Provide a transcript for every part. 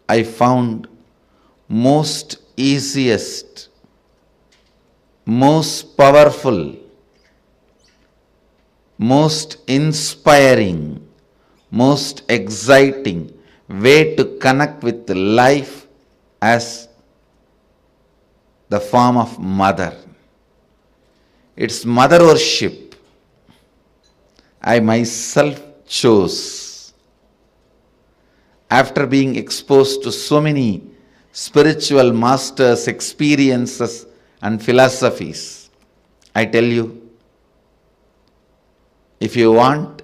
I found most easiest, most powerful, most inspiring, most exciting way to connect with life as the form of mother. It's mother worship. I myself chose. After being exposed to so many spiritual masters, experiences, and philosophies, I tell you, if you want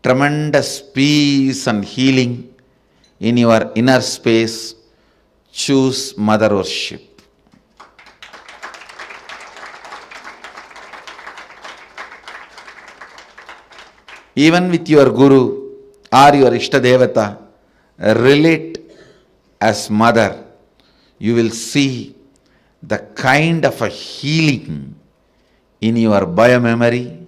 tremendous peace and healing in your inner space, choose mother worship. Even with your guru or your Ishtadevata, relate as mother. You will see the kind of a healing in your biomemory.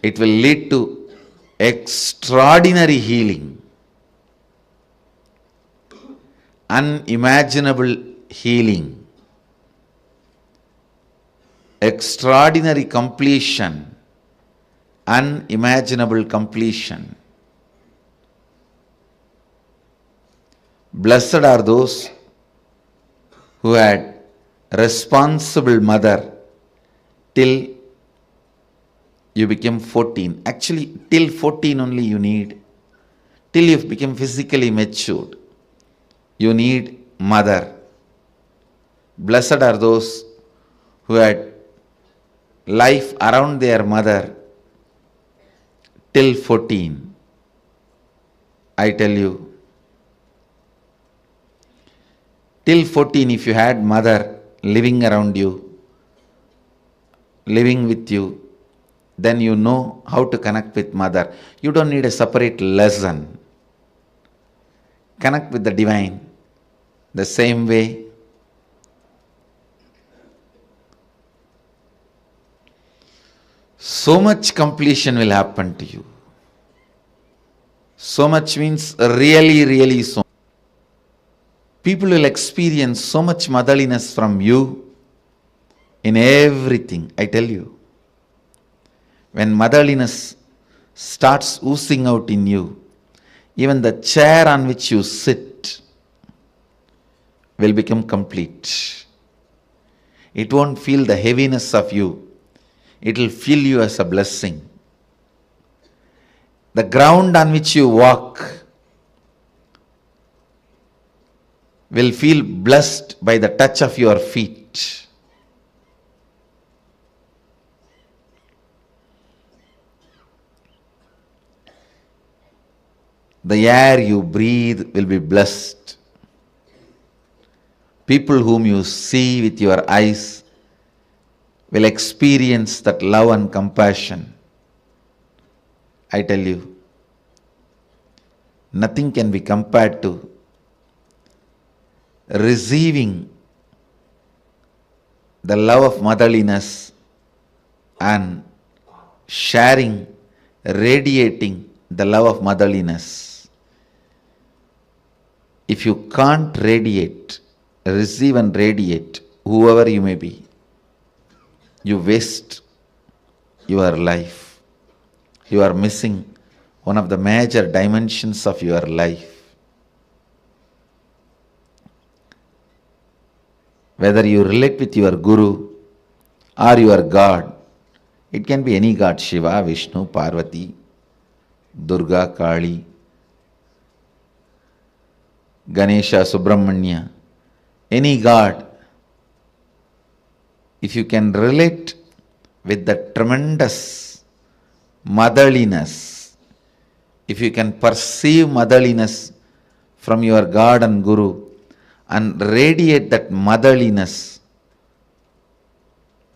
It will lead to extraordinary healing, unimaginable healing, extraordinary completion, unimaginable completion. Blessed are those who had responsible mother till you became 14. Actually, till 14 only you need. Till you become physically matured, you need mother. Blessed are those who had life around their mother till 14. I tell you, till 14, if you had mother living around you, living with you, then you know how to connect with mother. You don't need a separate lesson. Connect with the divine the same way. So much completion will happen to you. So much means really, really so. People will experience so much motherliness from you in everything, I tell you. When motherliness starts oozing out in you, even the chair on which you sit will become complete. It won't feel the heaviness of you. It will feel you as a blessing. The ground on which you walk will feel blessed by the touch of your feet. The air you breathe will be blessed. People whom you see with your eyes will experience that love and compassion. I tell you, nothing can be compared to receiving the love of motherliness and sharing, radiating the love of motherliness. If you can't radiate, receive and radiate, whoever you may be, you waste your life. You are missing one of the major dimensions of your life. Whether you relate with your Guru or your God, it can be any God, Shiva, Vishnu, Parvati, Durga, Kali, Ganesha, Subramanya, any God. If you can relate with the tremendous motherliness, if you can perceive motherliness from your God and Guru and radiate that motherliness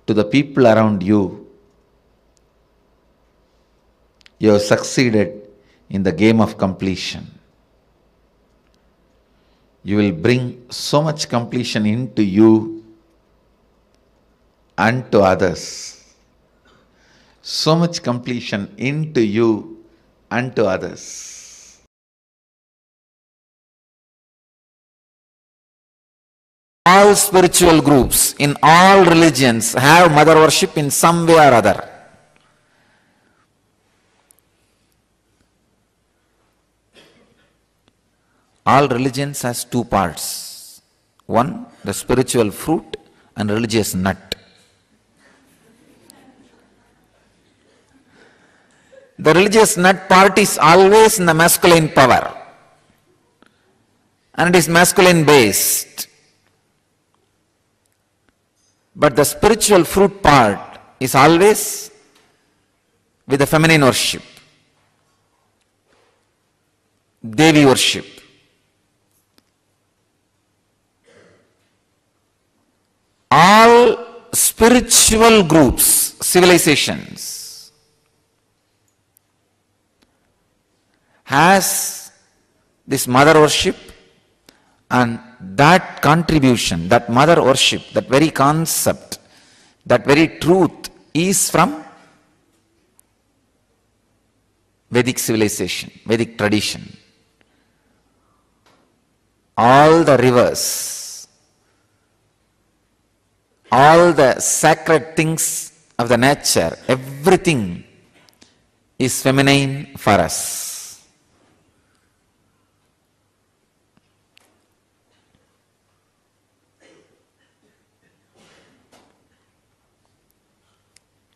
to the people around you, you have succeeded in the game of completion. You will bring so much completion into you and to others. So much completion into you and to others. All spiritual groups in all religions have mother worship in some way or other. All religions has two parts. One, the spiritual fruit and religious nut. The religious nut part is always in the masculine power. And it is masculine based. But the spiritual fruit part is always with the feminine worship. Devi worship. All spiritual groups, civilizations, has this mother worship, and that contribution, that mother worship, that very concept, that very truth is from Vedic civilization, Vedic tradition. All the rivers, all the sacred things of the nature, everything is feminine for us.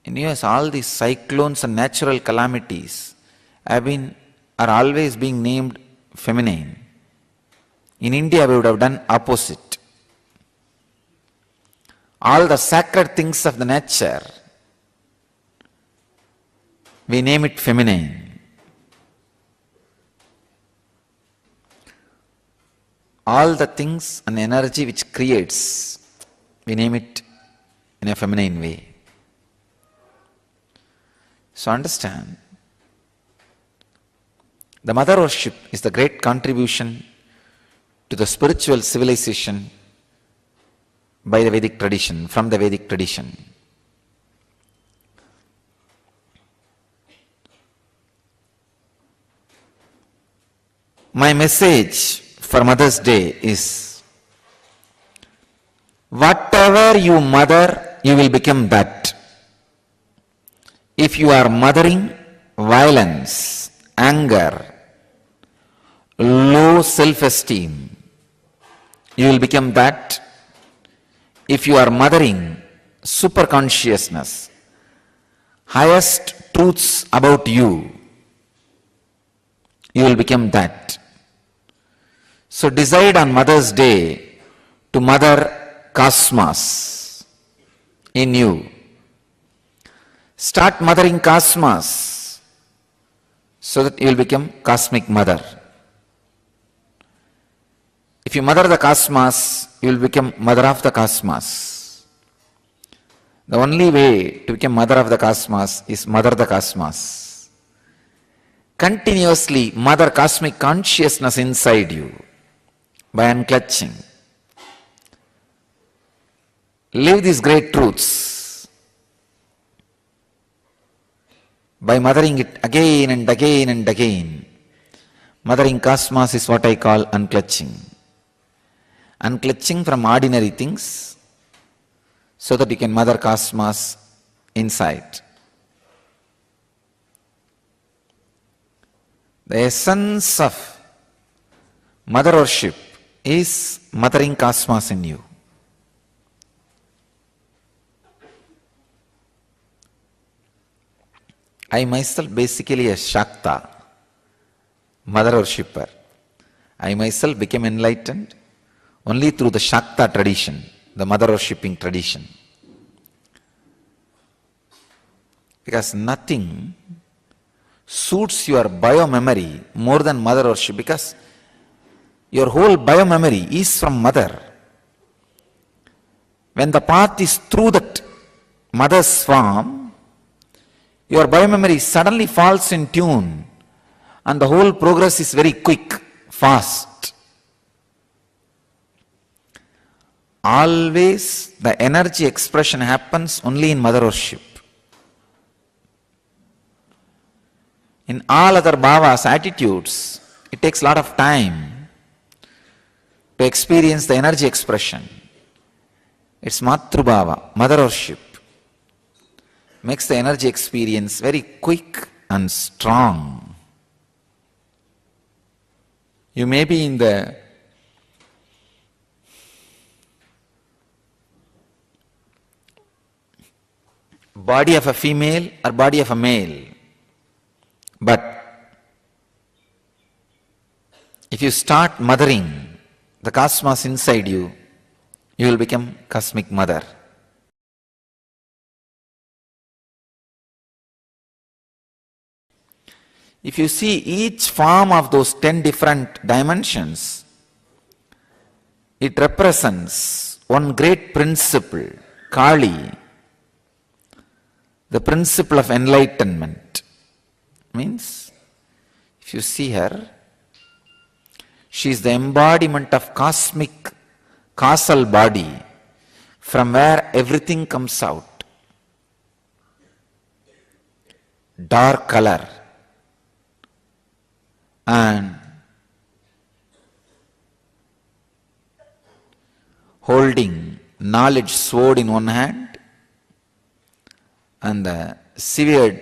In US, all these cyclones and natural calamities are always being named feminine. In India, we would have done opposite. All the sacred things of the nature, we name it feminine. All the things and energy which creates, we name it in a feminine way. So understand, the mother worship is the great contribution to the spiritual civilization by the Vedic tradition, from the Vedic tradition. My message for Mother's Day is, whatever you mother, you will become that. If you are mothering violence, anger, low self-esteem, you will become that. If you are mothering superconsciousness, highest truths about you, you will become that. So decide on Mother's Day to mother cosmos in you. Start mothering cosmos so that you will become cosmic mother. If you mother the cosmos, you will become mother of the cosmos. The only way to become mother of the cosmos is mother the cosmos. Continuously mother cosmic consciousness inside you by unclutching. Live these great truths by mothering it again and again and again. Mothering cosmos is what I call unclutching. Unclutching from ordinary things so that you can mother cosmos inside. The essence of mother worship is mothering cosmos in you. I myself basically a Shakta, mother worshipper. I myself became enlightened only through the Shakta tradition, the mother worshipping tradition. Because nothing suits your bio-memory more than mother worship, because your whole bio-memory is from mother. When the path is through that mother's form, your bio-memory suddenly falls in tune and the whole progress is very quick, fast. Always the energy expression happens only in mother worship. In all other bhavas, attitudes, it takes a lot of time to experience the energy expression. It's Matrubhava, mother worship. Makes the energy experience very quick and strong. You may be in the body of a female or body of a male, but if you start mothering the cosmos inside you, you will become cosmic mother. If you see each form of those 10 different dimensions, it represents one great principle, Kali, the principle of enlightenment. Means, if you see her, she is the embodiment of cosmic causal body from where everything comes out. Dark color and holding knowledge sword in one hand and the severed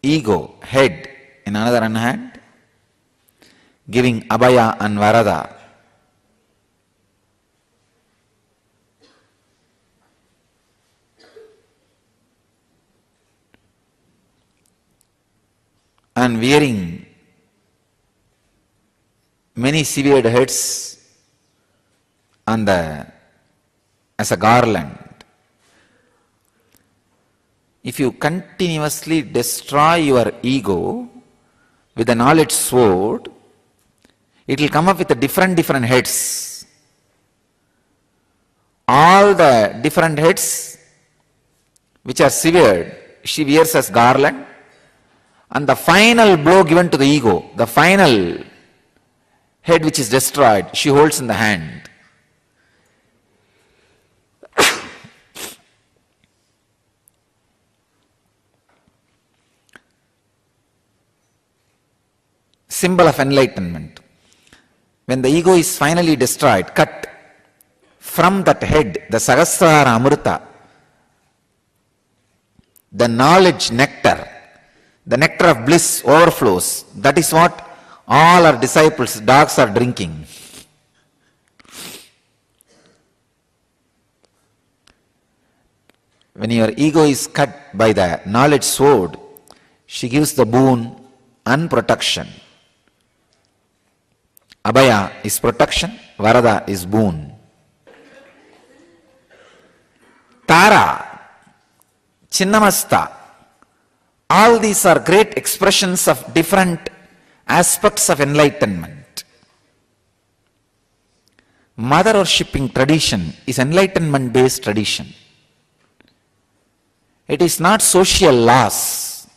ego head in another hand, giving abhaya and varada. And wearing many severed heads on as a garland. If you continuously destroy your ego with the knowledge sword, it will come up with different heads. All the different heads which are severed, she wears as garland, and the final blow given to the ego, the final head which is destroyed, she holds in the hand. Symbol of enlightenment. When the ego is finally destroyed, cut, from that head, the Sahasrara Amrita, the knowledge nectar, the nectar of bliss overflows. That is what all our disciples, dogs, are drinking. When your ego is cut by the knowledge sword, she gives the boon and protection. Abhaya is protection, Varada is boon. Tara, Chinnamasta, all these are great expressions of different aspects of enlightenment. Mother worshipping tradition is enlightenment based tradition. It is not social laws.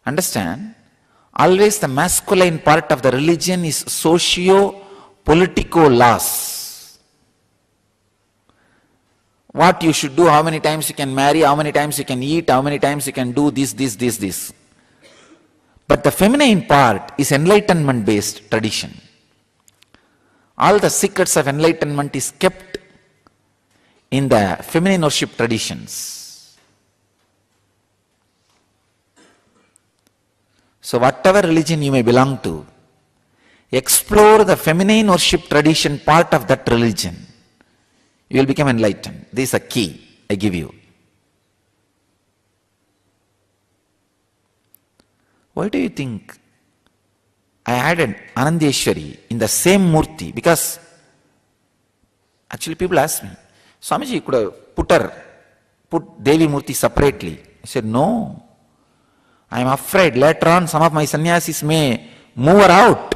Understand? Always the masculine part of the religion is socio-political laws. What you should do, how many times you can marry, how many times you can eat, how many times you can do this. But the feminine part is enlightenment based tradition. All the secrets of enlightenment is kept in the feminine worship traditions. So whatever religion you may belong to, explore the feminine worship tradition part of that religion. You will become enlightened. This is a key I give you. Why do you think I added Anandeshwari in the same Murti? Because actually people ask me, Swamiji, you could have put Devi Murti separately. I said, no. I am afraid later on some of my sannyasis may move her out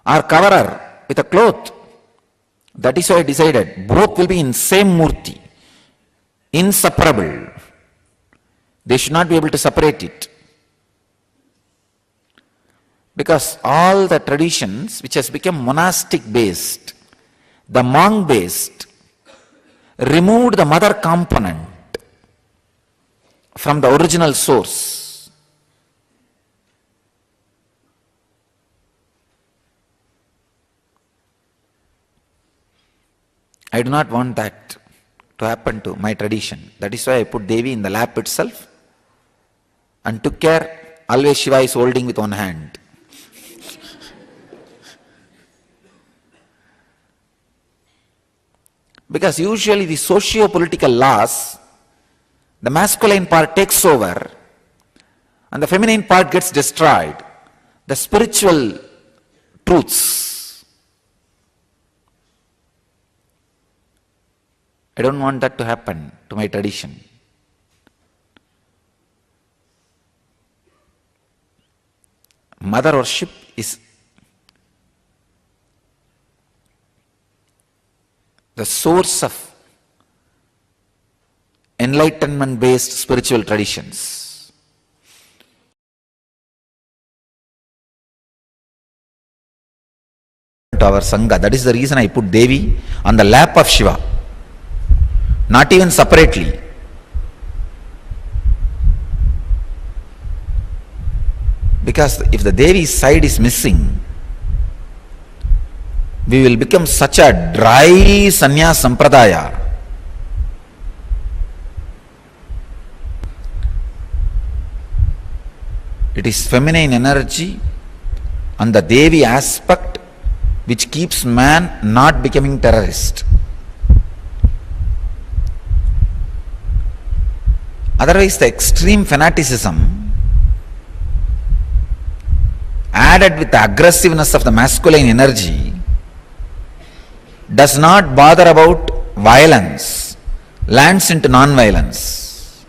or cover her with a cloth. That is why I decided both will be in same Murti, inseparable. They should not be able to separate it. Because all the traditions which has become monastic based, the monk based, removed the mother component from the original source. I do not want that to happen to my tradition. That is why I put Devi in the lap itself and took care. Always Shiva is holding with one hand. Because usually the socio-political laws, the masculine part takes over and the feminine part gets destroyed. The spiritual truths, I don't want that to happen to my tradition. Mother worship is the source of enlightenment-based spiritual traditions. To our Sangha, that is the reason I put Devi on the lap of Shiva, not even separately. Because if the Devi's side is missing, we will become such a dry sannyas sampradaya. It is feminine energy and the Devi aspect which keeps man not becoming terrorist. Otherwise, the extreme fanaticism added with the aggressiveness of the masculine energy does not bother about violence, lands into non-violence.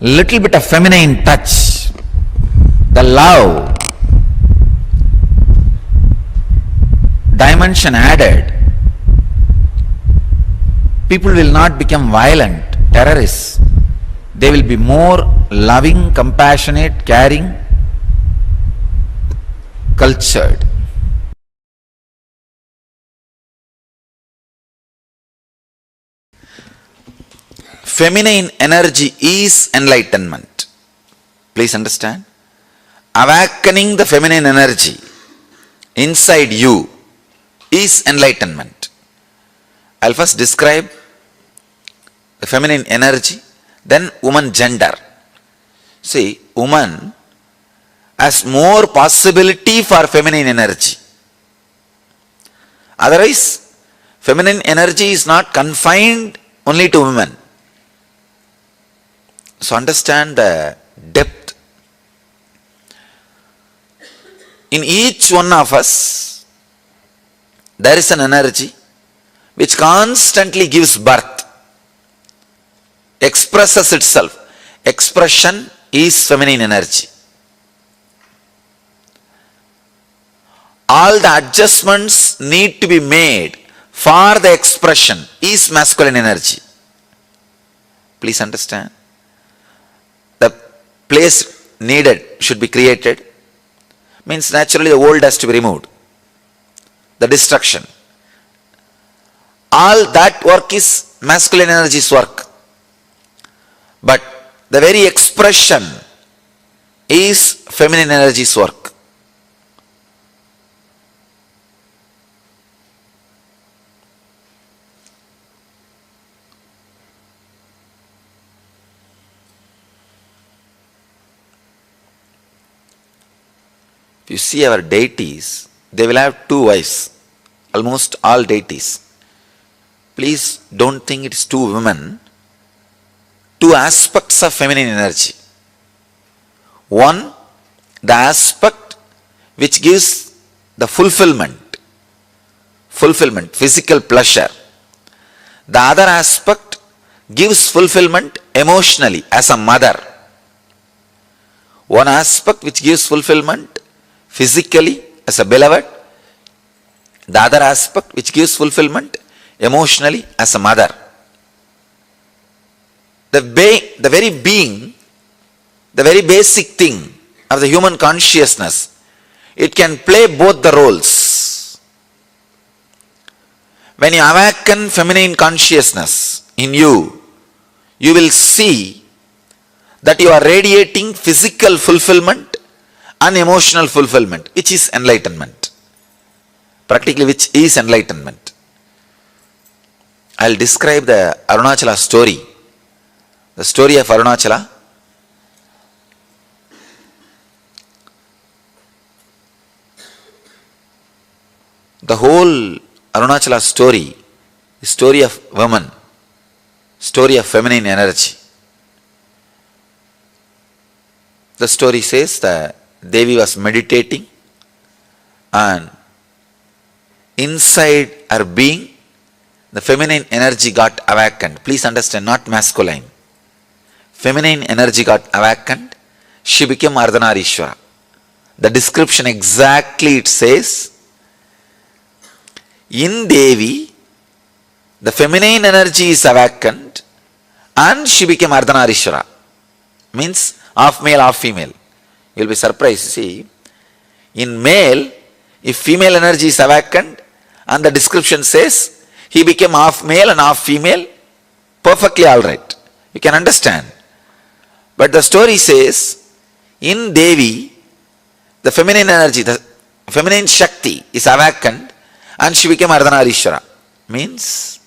Little bit of feminine touch, the love dimension added, people will not become violent, terrorists. They will be more loving, compassionate, caring, cultured. Feminine energy is enlightenment. Please understand. Awakening the feminine energy inside you is enlightenment. I'll first describe the feminine energy, then woman gender. See, woman has more possibility for feminine energy. Otherwise, feminine energy is not confined only to women. So understand the depth. In each one of us, there is an energy which constantly gives birth, expresses itself. Expression is feminine energy. All the adjustments need to be made for the expression is masculine energy. Please understand. The place needed should be created. Means naturally the old has to be removed. The destruction. All that work is masculine energy's work. But the very expression is feminine energy's work. If you see our deities, they will have two wives. Almost all deities. Please don't think it's two women. Two aspects of feminine energy. One, the aspect which gives the fulfillment, physical pleasure. The other aspect gives fulfillment emotionally as a mother. One aspect which gives fulfillment physically as a beloved. The other aspect which gives fulfillment emotionally as a mother. The very being, the very basic thing of the human consciousness, it can play both the roles. When you awaken feminine consciousness in you, you will see that you are radiating physical fulfillment and emotional fulfillment, which is enlightenment. Practically, which is enlightenment. I'll describe the Arunachala story. The story of Arunachala. The whole Arunachala story is story of women, story of feminine energy. The story says that Devi was meditating and inside her being, the feminine energy got awakened. Please understand, not masculine. Feminine energy got awakened. She became Ardhanarishwara. The description exactly it says, in Devi, the feminine energy is awakened and she became Ardhanarishwara. Means half male, half female. You will be surprised. See, in male, if female energy is awakened and the description says he became half male and half female, perfectly alright. You can understand. But the story says, in Devi, the feminine energy, the feminine Shakti is awakened and she became Ardhanarishwara. Means,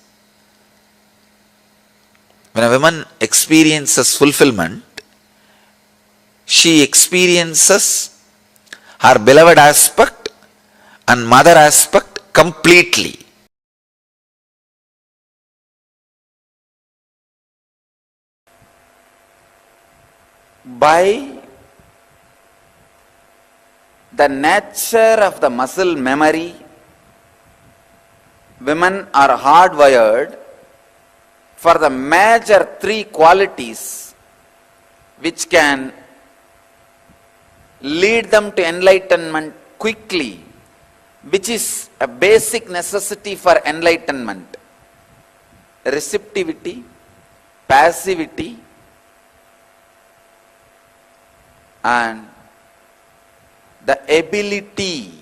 when a woman experiences fulfillment, she experiences her beloved aspect and mother aspect completely. By the nature of the muscle memory, women are hardwired for the major three qualities which can lead them to enlightenment quickly, which is a basic necessity for enlightenment: receptivity, passivity, and the ability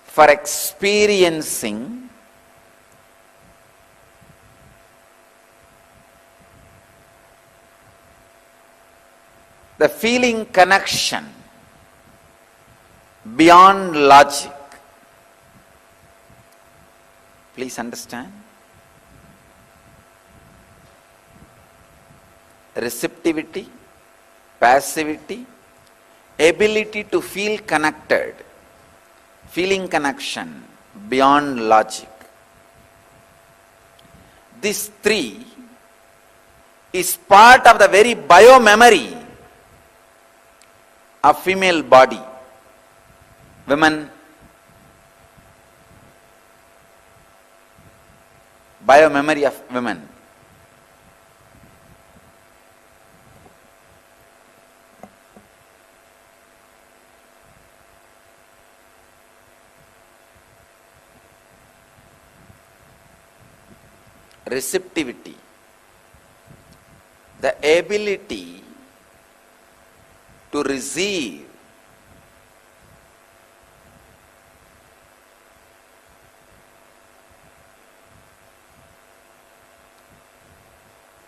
for experiencing the feeling connection beyond logic. Please understand. Receptivity, passivity, ability to feel connected, feeling connection beyond logic. This three is part of the very biomemory of female body. Women, biomemory of women. Receptivity, the ability to receive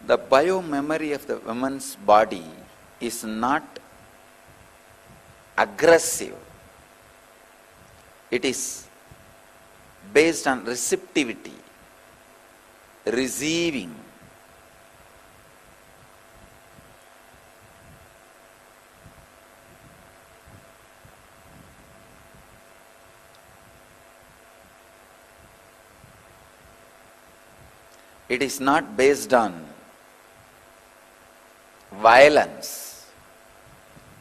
the biomemory of the woman's body is not aggressive. It is based on receptivity, receiving. It is not based on violence.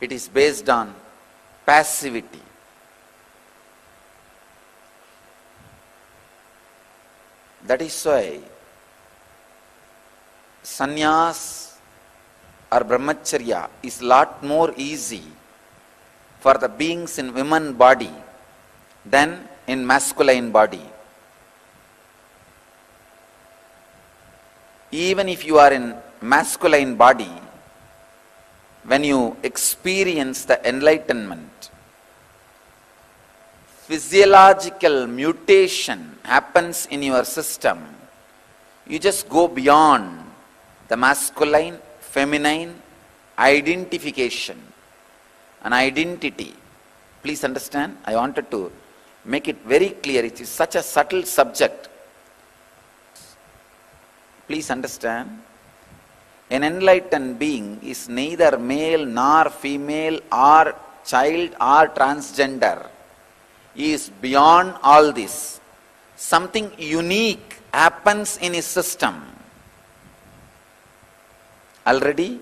It is based on passivity. That is why sannyas or brahmacharya is lot more easy for the beings in women body than in masculine body. Even if you are in masculine body, when you experience the enlightenment, physiological mutation happens in your system. You just go beyond the masculine, feminine, identification, an identity. Please understand, I wanted to make it very clear. It is such a subtle subject. Please understand, an enlightened being is neither male nor female or child or transgender. He is beyond all this. Something unique happens in his system. Already,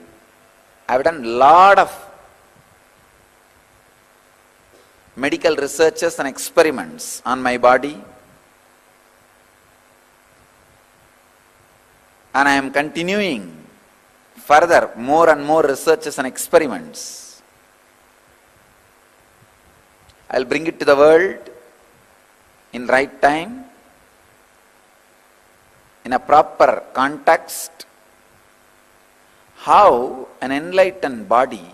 I have done a lot of medical researches and experiments on my body, and I am continuing further more and more researches and experiments. I will bring it to the world in right time, in a proper context, how an enlightened body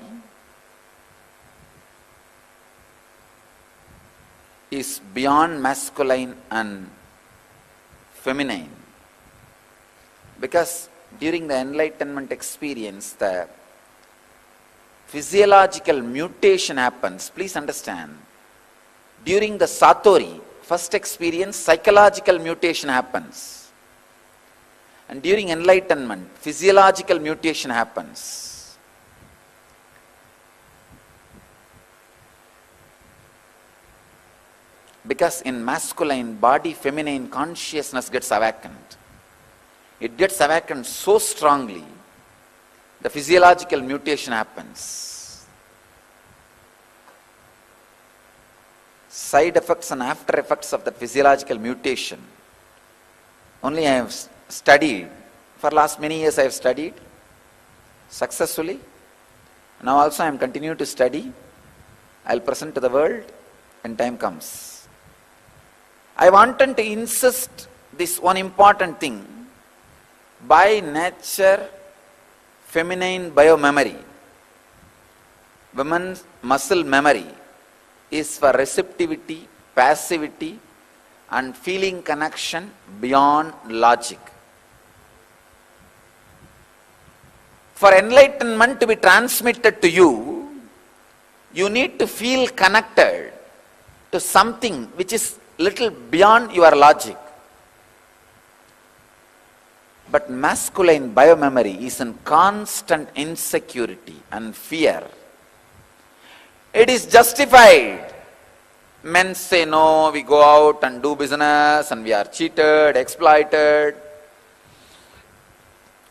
is beyond masculine and feminine. Because during the enlightenment experience, the physiological mutation happens. Please understand, during the Satori, first experience, psychological mutation happens. And during enlightenment, physiological mutation happens. Because in masculine body, feminine consciousness gets awakened. It gets awakened so strongly, the physiological mutation happens. Side effects and after effects of the physiological mutation, only I have studied. For last many years I have studied successfully. Now also I am continuing to study. I will present to the world when time comes. I wanted to insist this one important thing. By nature, feminine biomemory, women's muscle memory is for receptivity, passivity and feeling connection beyond logic. For enlightenment to be transmitted to you, you need to feel connected to something which is little beyond your logic. But masculine biomemory is in constant insecurity and fear. It is justified. Men say no, we go out and do business and we are cheated, exploited.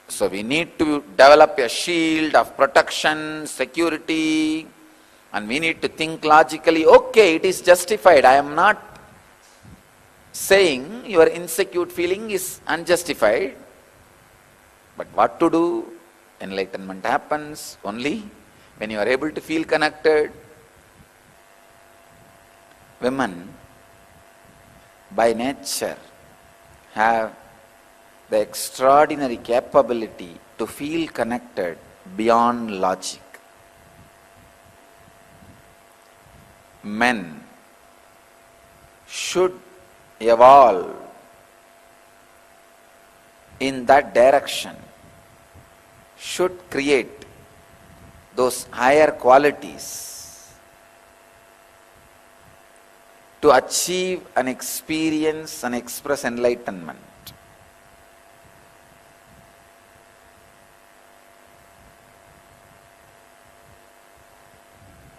So we need to develop a shield of protection, security, and we need to think logically. Okay, it is justified. I am not saying your insecure feeling is unjustified. But what to do? Enlightenment happens only when you are able to feel connected. Women, by nature, have the extraordinary capability to feel connected beyond logic. Men should evolve in that direction, should create those higher qualities to achieve and experience and express enlightenment.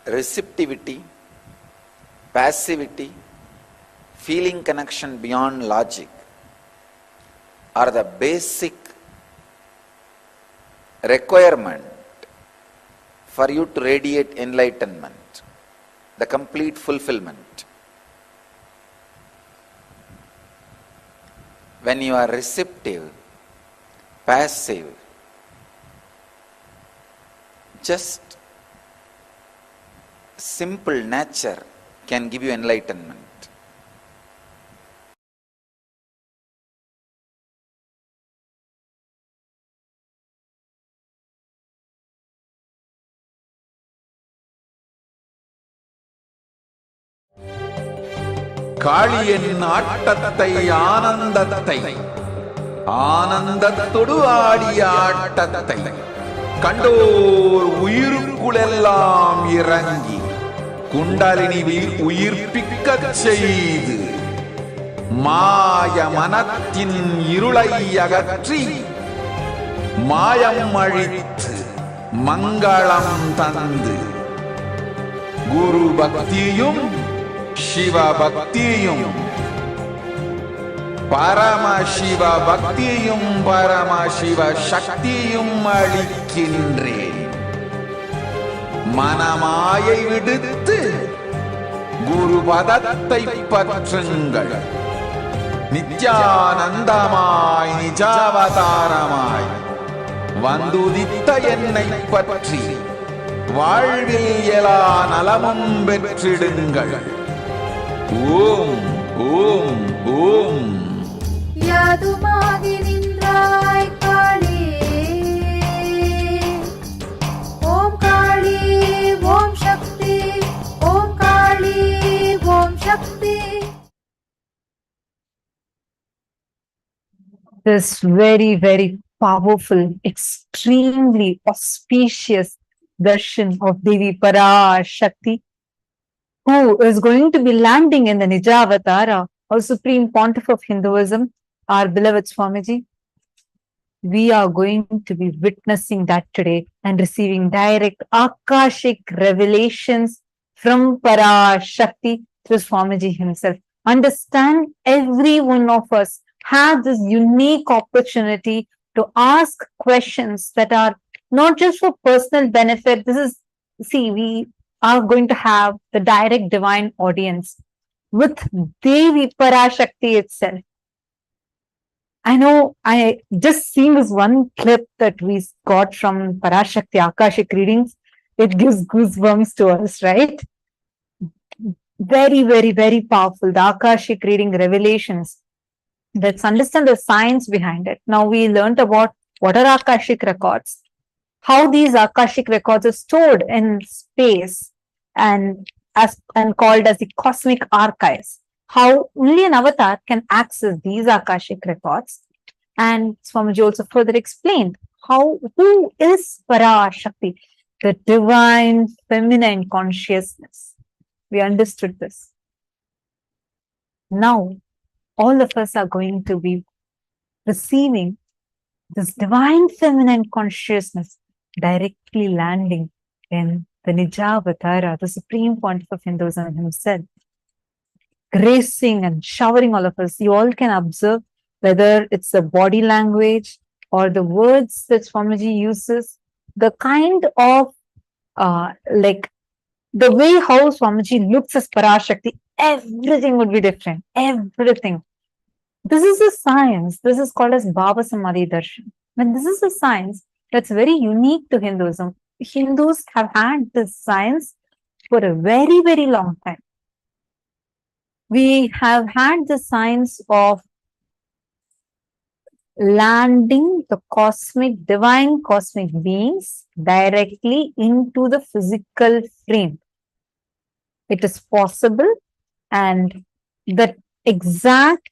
Receptivity, passivity, feeling connection beyond logic are the basic requirement for you to radiate enlightenment, the complete fulfillment. When you are receptive, passive, just simple nature can give you enlightenment. காளியின் ஆட்டத்தை ஆனந்தத்தை ஆனந்தத்தொடு ஆடிய ஆட்டத்தை கண்டோர் உயிருக்குளெல்லாம் இறங்கி குண்டலினி உயிர்ப்பிக்கச் செய்து மாய மனத்தின் இருளை அகற்றி மாயம் அழித்து மங்களம் தந்து குரு பக்தியும் சிவ பக்தியும் பரமசிவ பக்தியும் பரமசிவ சக்தியும் அளிக்கின்றேன். மனமாயை விடுத்து குரு பதத்தை பற்றுங்கள். நித்யானந்தமாய் நிஜாவதாரமாய் வந்துதித்த என்னை பற்றி வாழ்வில் எல்லா நலமும் பெற்றிடுங்கள். ஓம் ஓம் ஓம். யாதுமாகி நின்றாய் காளி, ஓம் காளி ஓம் சக்தி, ஓம் காளி ஓம் சக்தி. This very powerful, extremely auspicious darshan of Devi Parashakti, who is going to be landing in the Nijavatara, our Supreme Pontiff of Hinduism, our beloved Swamiji. We are going to be witnessing that today and receiving direct Akashic revelations from Parashakti through Swamiji himself. Understand, every one of us has this unique opportunity to ask questions that are not just for personal benefit. This is, see, we are going to have the direct divine audience with Devi Parashakti itself. I know, I just seen this one clip that we got from Parashakthi Akashic Readings. It gives goosebumps to us, right? Very powerful. The Akashic reading revelations. Let's understand the science behind it. Now we learned about what are Akashic records, how these Akashic records are stored in space and called as the cosmic archives. How only an avatar can access these Akashic records. And Swamiji also further explained who is Parashakti, the divine feminine consciousness. We understood this. Now, all of us are going to be receiving this divine feminine consciousness directly landing in the Nijavatara, the Supreme Pontiff of Hinduism himself, gracing and showering all of us. You all can observe whether it's the body language or the words that Swamiji uses, the kind of like the way how Swamiji looks as Parashakti, everything would be different. Everything. This is a science. This is called as Bhava Samadhi Darshan. And this is a science that's very unique to Hinduism. Hindus have had this science for a very long time. We have had the science of landing the divine cosmic beings directly into the physical frame. It is possible, and the exact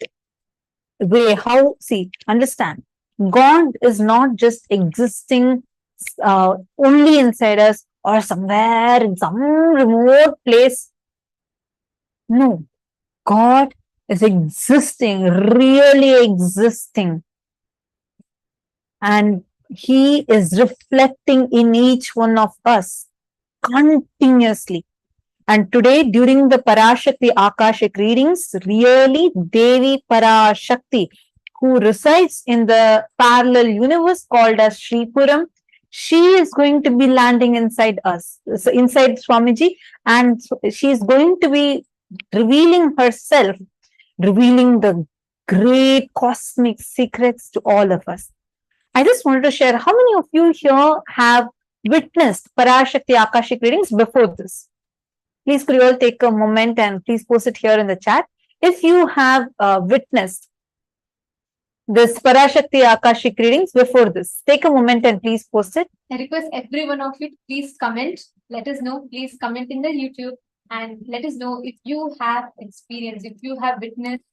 way how, see, understand, God is not just existing only inside us or somewhere in some remote place. No, God is existing, really existing. And He is reflecting in each one of us continuously. And today, during the Parashakti Akashic readings, really Devi Parashakti, who resides in the parallel universe called as Sripuram, she is going to be landing inside us, inside Swamiji, and she is going to be revealing herself, revealing the great cosmic secrets to all of us. I just wanted to share, how many of you here have witnessed Parashakti Akashic readings before this? Please could you all take a moment and please post it here in the chat. If you have witnessed this Parashakti Akashic readings before this, take a moment and please post it. I request every one of you to please comment. Let us know. Please comment in the YouTube and let us know if you have experience, if you have witnessed.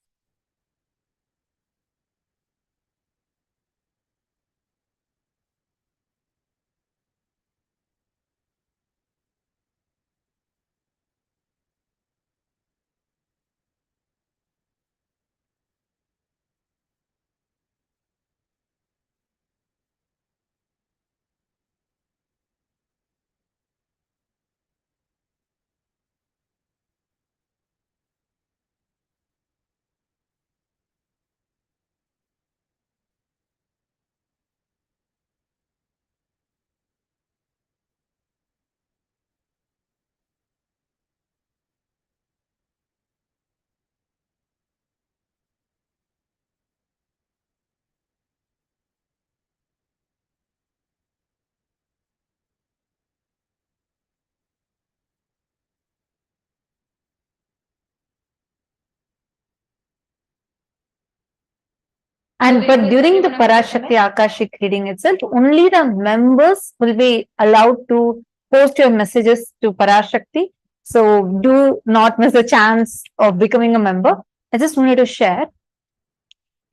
And but during the Parashakti Akashic reading itself, only the members will be allowed to post your messages to Parashakti. So do not miss a chance of becoming a member. I just wanted to share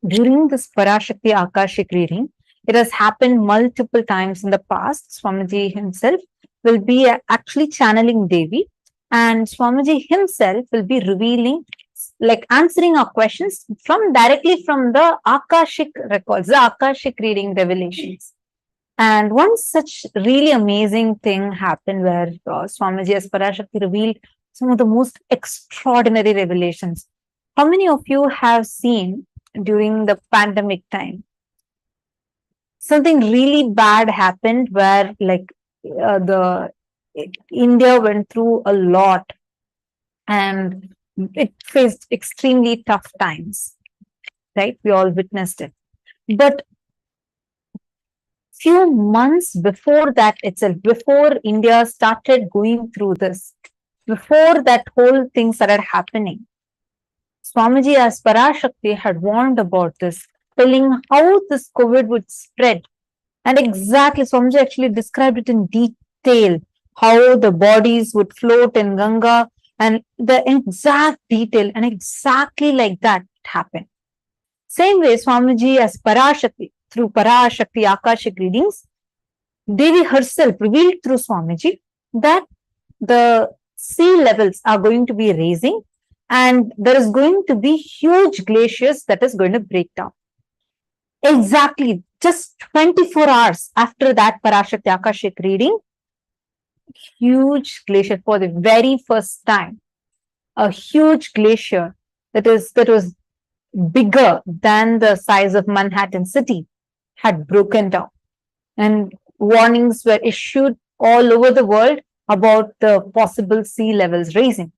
during this Parashakti Akashic reading, it has happened multiple times in the past. Swamiji himself will be actually channeling Devi, and Swamiji himself will be revealing, like answering our questions from directly from the Akashic records, the Akashic reading revelations. And one such really amazing thing happened where Swamiji as Parashakti revealed some of the most extraordinary revelations. How many of you have seen during the pandemic time something really bad happened where the India went through a lot and it faced extremely tough times, right? We all witnessed it. But few months before that itself, before India started going through this, before that whole thing started happening, Swamiji as Parashakti had warned about this, telling how this COVID would spread. And exactly, Swamiji actually described it in detail, how the bodies would float in Ganga and the exact detail, and exactly like that happened. Same way, Swamiji as Parashakti, through Parashakti Akashic Readings, Devi herself revealed through Swamiji that the sea levels are going to be raising and there is going to be huge glaciers that is going to break down. Exactly, just 24 hours after that Parashakti Akashic reading, huge glacier for the very first time, a huge glacier that was bigger than the size of Manhattan city had broken down. And warnings were issued all over the world about the possible sea levels rising.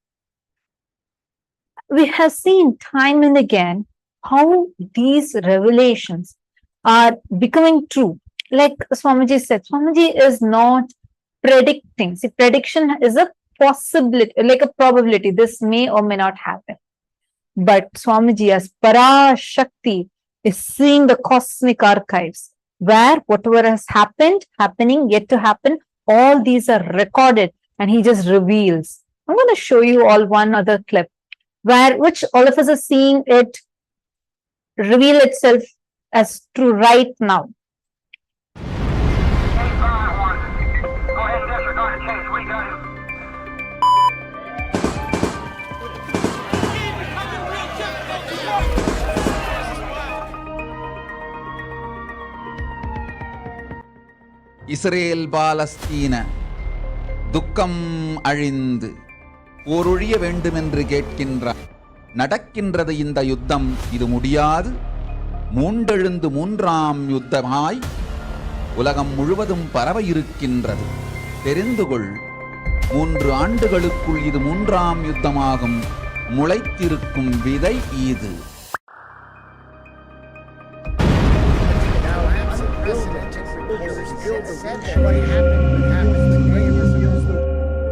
We have seen time and again how these revelations are becoming true. Like Swamiji said, Swamiji is not predicting. See, prediction is a possibility, like a probability. This may or may not happen. But Swamiji as Parashakti is seeing the cosmic archives where whatever has happened, happening, yet to happen, all these are recorded and he just reveals. I'm going to show you all one other clip which all of us are seeing it reveal itself as true right now. Israel பாலஸ்தீன துக்கம் அழிந்து போரொழிய வேண்டுமென்று கேட்கின்றார். நடக்கின்றது இந்த யுத்தம், இது முடியாது. மூண்டெழுந்து மூன்றாம் யுத்தமாய் உலகம் முழுவதும் பரவ இருக்கின்றது. தெரிந்து கொள், 3 ஆண்டுகளுக்குள் இது 3ஆம் யுத்தமாகும். முளைத்திருக்கும் விதை இது.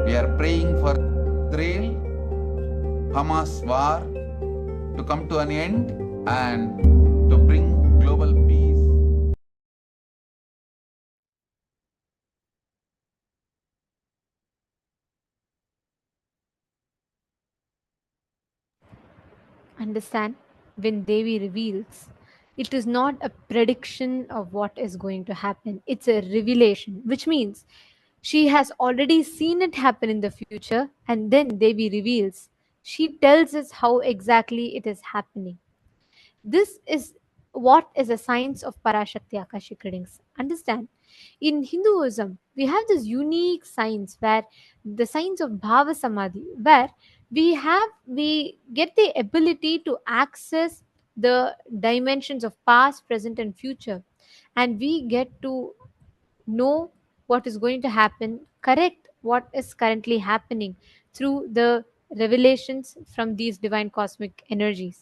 We are praying for Israel, Hamas war to come to an end and to bring global peace. Understand, when Devi reveals, it is not a prediction of what is going to happen. It's a revelation, which means she has already seen it happen in the future, and then Devi reveals. She tells us how exactly it is happening. This is what is a science of Parashakti Akashic Readings. Understand? In Hinduism, we have this unique science where the science of Bhava Samadhi, where we get the ability to access the dimensions of past, present, and future, and we get to know what is going to happen, correct what is currently happening through the revelations from these divine cosmic energies.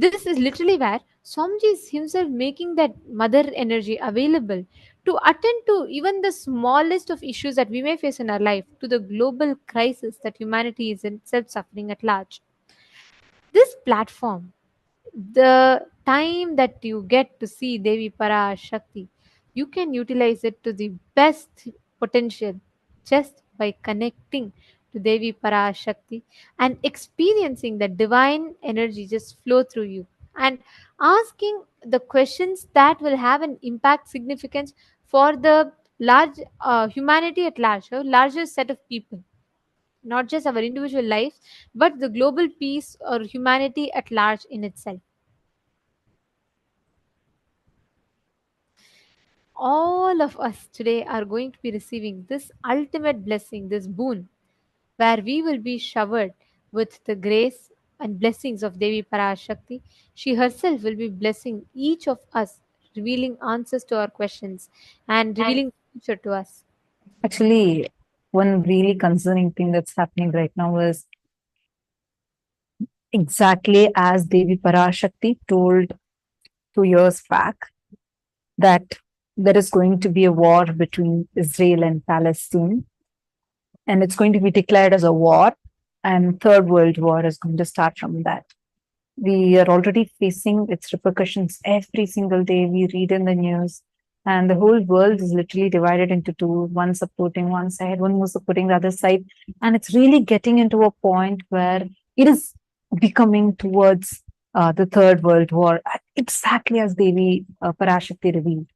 This is literally where Swamiji is himself making that mother energy available to attend to even the smallest of issues that we may face in our life, to the global crisis that humanity is itself suffering at large. This platform The time that you get to see Devi Parashakti, you can utilize it to the best potential just by connecting to Devi Parashakti and experiencing the divine energy just flow through you, and asking the questions that will have an impact significance for the large humanity at large, a larger set of people, not just our individual lives, but the global peace or humanity at large in itself. All of us today are going to be receiving this ultimate blessing, this boon, where we will be showered with the grace and blessings of Devi Parashakti. She herself will be blessing each of us, revealing answers to our questions and revealing the future to us. Actually, one really concerning thing that's happening right now is exactly as Devi Parashakti told 2 years back that there is going to be a war between Israel and Palestine, and it's going to be declared as a war, and Third World War is going to start from that. We are already facing its repercussions every single day. We read in the news, and the whole world is literally divided into two, one supporting one side, one was supporting the other side. And it's really getting into a point where it is becoming towards the Third World War, exactly as Devi Parashakti revealed.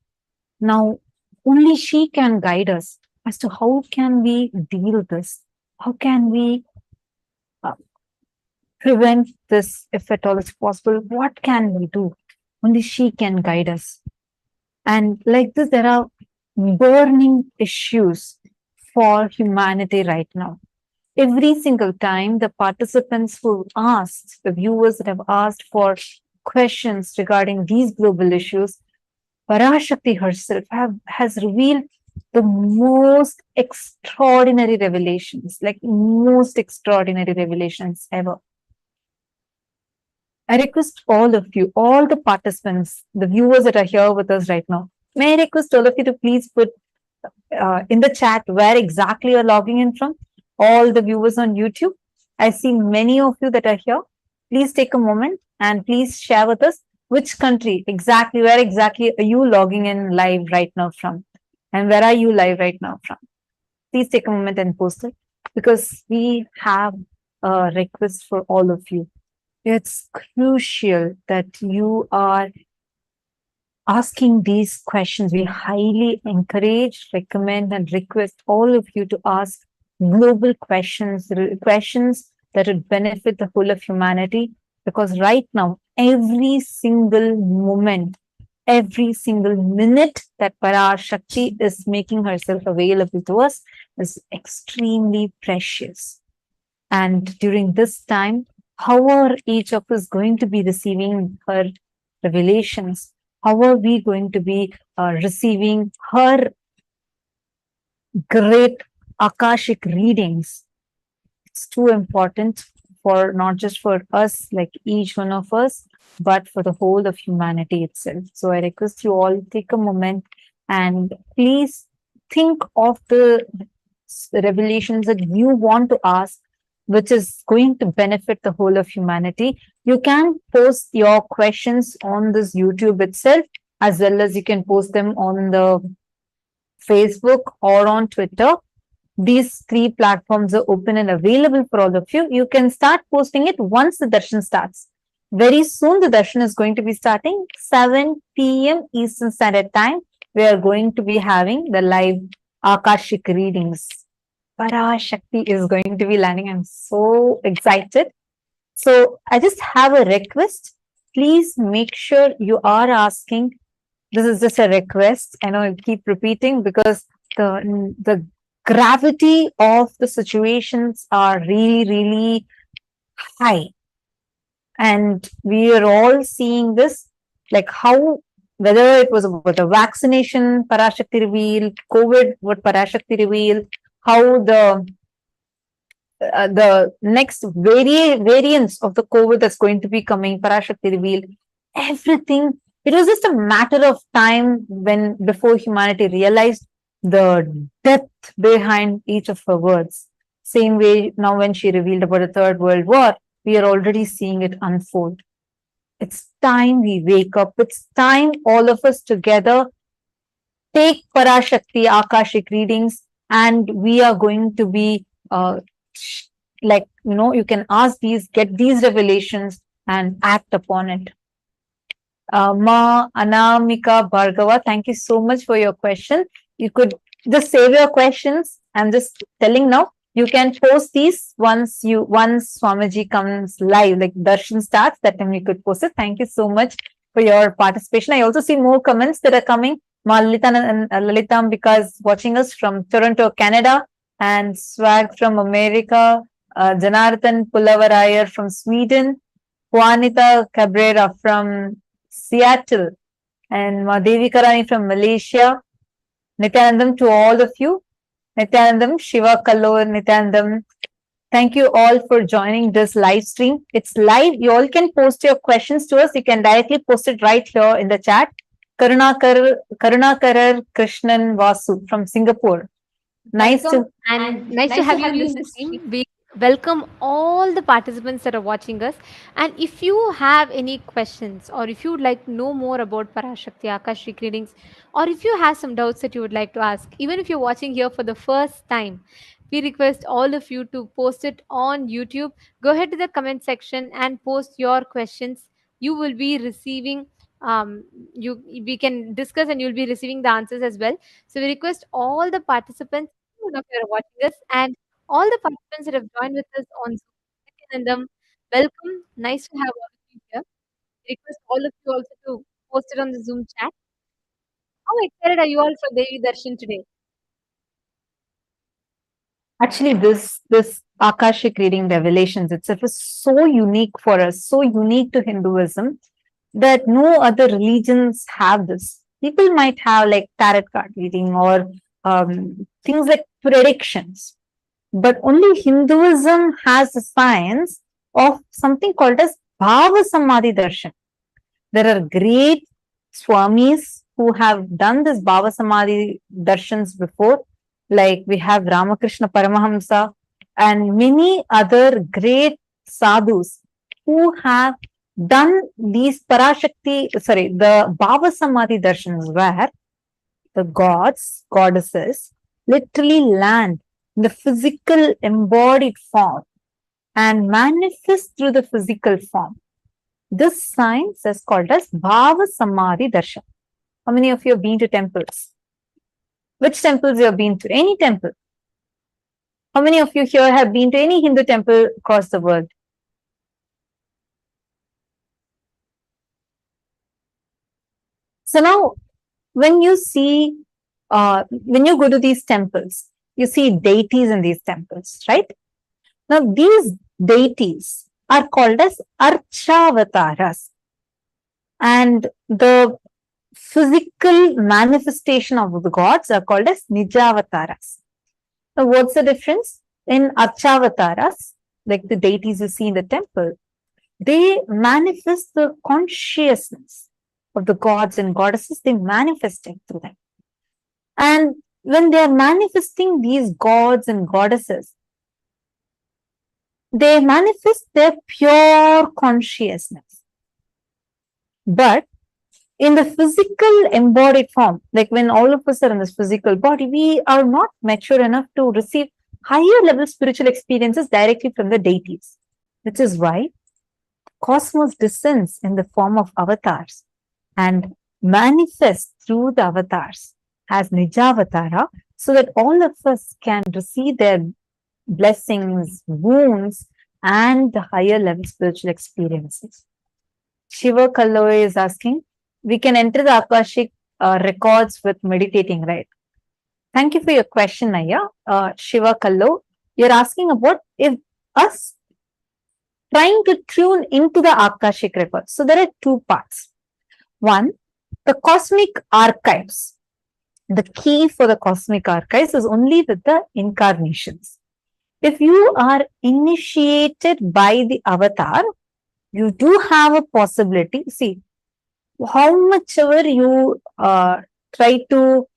Now, only she can guide us as to how can we deal with this? How can we uh, prevent this if at all it's possible? What can we do? Only she can guide us. And like this, there are burning issues for humanity right now. Every single time the participants who asked, the viewers that have asked for questions regarding these global issues, Parashakti herself has revealed the most extraordinary revelations, like most extraordinary revelations ever. I request all of you, all the participants, the viewers that are here with us right now, may I request all of you to please put in the chat where exactly you're logging in from, all the viewers on YouTube. I see many of you that are here. Please take a moment and please share with us which country exactly, where exactly are you logging in live right now from? And where are you live right now from? Please take a moment and post it, because we have a request for all of you. It's crucial that you are asking these questions. We highly encourage, recommend, and request all of you to ask global questions, questions that would benefit the whole of humanity. Because right now, every single moment, every single minute that Parashakti is making herself available to us is extremely precious. And during this time, how are each of us going to be receiving her revelations? How are we going to be receiving her great Akashic readings? It's too important for not just for us, like each one of us, but for the whole of humanity itself. So I request you all take a moment and please think of the revelations that you want to ask, which is going to benefit the whole of humanity. You can post your questions on this YouTube itself, as well as you can post them on the Facebook or on Twitter. These three platforms are open and available for all of you. You can start posting it once the darshan starts. Very soon, the darshan is going to be starting 7 p.m. Eastern Standard Time. We are going to be having the live Akashic readings. Parashakti is going to be landing. I'm so excited. So I just have a request. Please make sure you are asking. This is just a request. I know I keep repeating because the gravity of the situations are really, really high. And we are all seeing this, like how, whether it was about the vaccination, Parashakti revealed, COVID, what Parashakti revealed, how the next variants of the COVID that's going to be coming, Parashakti revealed, everything. It was just a matter of time when before humanity realized the depth behind each of her words. Same way now when she revealed about the Third World War, we are already seeing it unfold. It's time we wake up. It's time all of us together take Parashakti Akashic Readings, and we are going to be like, you can ask these, get these revelations and act upon it. Ma Anamika Bhargava, thank you so much for your question. You could just save your questions. I'm just telling now. You can post these once Swamiji comes live, like darshan starts. That time you could post it. Thank you so much for your participation. I also see more comments that are coming. Ma Lalitan and Lalitam, because watching us from Toronto, Canada, and Swag from America. Janardhan Pulavarayar from Sweden. Juanita Cabrera from Seattle, and Devi Karani from Malaysia. Nithyanandam to all of you. Nithyanandam, Shiva Kallur, Nithyanandam. Thank you all for joining this live stream. It's live. You all can post your questions to us. You can directly post it right here in the chat. Karunakarar Krishnan Vasu from Singapore. Nice to have you in this stream. We welcome all the participants that are watching us. And if you have any questions, or if you would like to know more about Parashakti Akashic Readings, or if you have some doubts that you would like to ask, even if you're watching here for the first time, we request all of you to post it on YouTube. Go ahead to the comment section and post your questions. You will be receiving we can discuss, and you'll be receiving the answers as well. So we request all the participants of you are watching us, and all the participants that have joined with us on Zoom. And welcome. Nice to have all of you here. Request all of you also to post it on the Zoom chat. How excited are you all for Devi Darshan today? Actually, this Akashic reading revelations itself is so unique for us, so unique to Hinduism, that no other religions have this. People might have like tarot card reading or things like predictions, but only Hinduism has the science of something called as Bhava Samadhi Darshan. There are great Swamis who have done this Bhava Samadhi Darshans before, like we have Ramakrishna Paramahamsa and many other great sadhus who have done these the Bhava Samadhi Darshans, where the gods, goddesses literally land in the physical embodied form and manifest through the physical form. This science is called as Bhava Samadhi Darshan. How many of you have been to temples? Which temples you have been to? Any temple? How many of you here have been to any Hindu temple across the world? So now, when you go to these temples, you see deities in these temples, right? Now, these deities are called as Archavataras, and the physical manifestation of the gods are called as Nijavataras. Now, what's the difference? In Archavataras, like the deities you see in the temple, they manifest the consciousness of the gods and goddesses. They manifest it through them. And when they are manifesting these gods and goddesses, they manifest their pure consciousness. But in the physical embodied form, like when all of us are in this physical body, we are not mature enough to receive higher level spiritual experiences directly from the deities, which is why cosmos descends in the form of avatars and manifests through the avatars as Nijavatara, so that all of us can receive their blessings, wounds, and the higher level spiritual experiences. Shiva Kalloi is asking, we can enter the Akashic records with meditating, right? Thank you for your question, Naya. Shiva Kallo, you're asking about if us trying to tune into the Akashic records. So there are two parts. One, the cosmic archives. The key for the cosmic archives is only with the incarnations. If you are initiated by the avatar, you do have a possibility. See, how much ever you try to,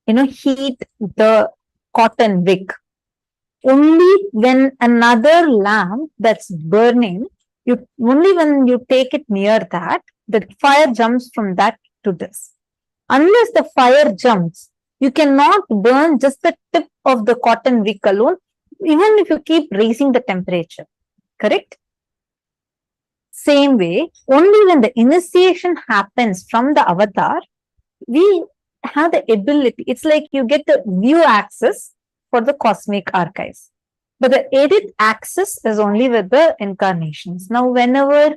heat the cotton wick, only when another lamp that's burning You only when you take it near that, the fire jumps from that to this. Unless the fire jumps, you cannot burn just the tip of the cotton wick alone, even if you keep raising the temperature. Correct? Same way, only when the initiation happens from the avatar, we have the ability. It's like you get the view access for the cosmic archives. But the edit access is only with the incarnations. Now, whenever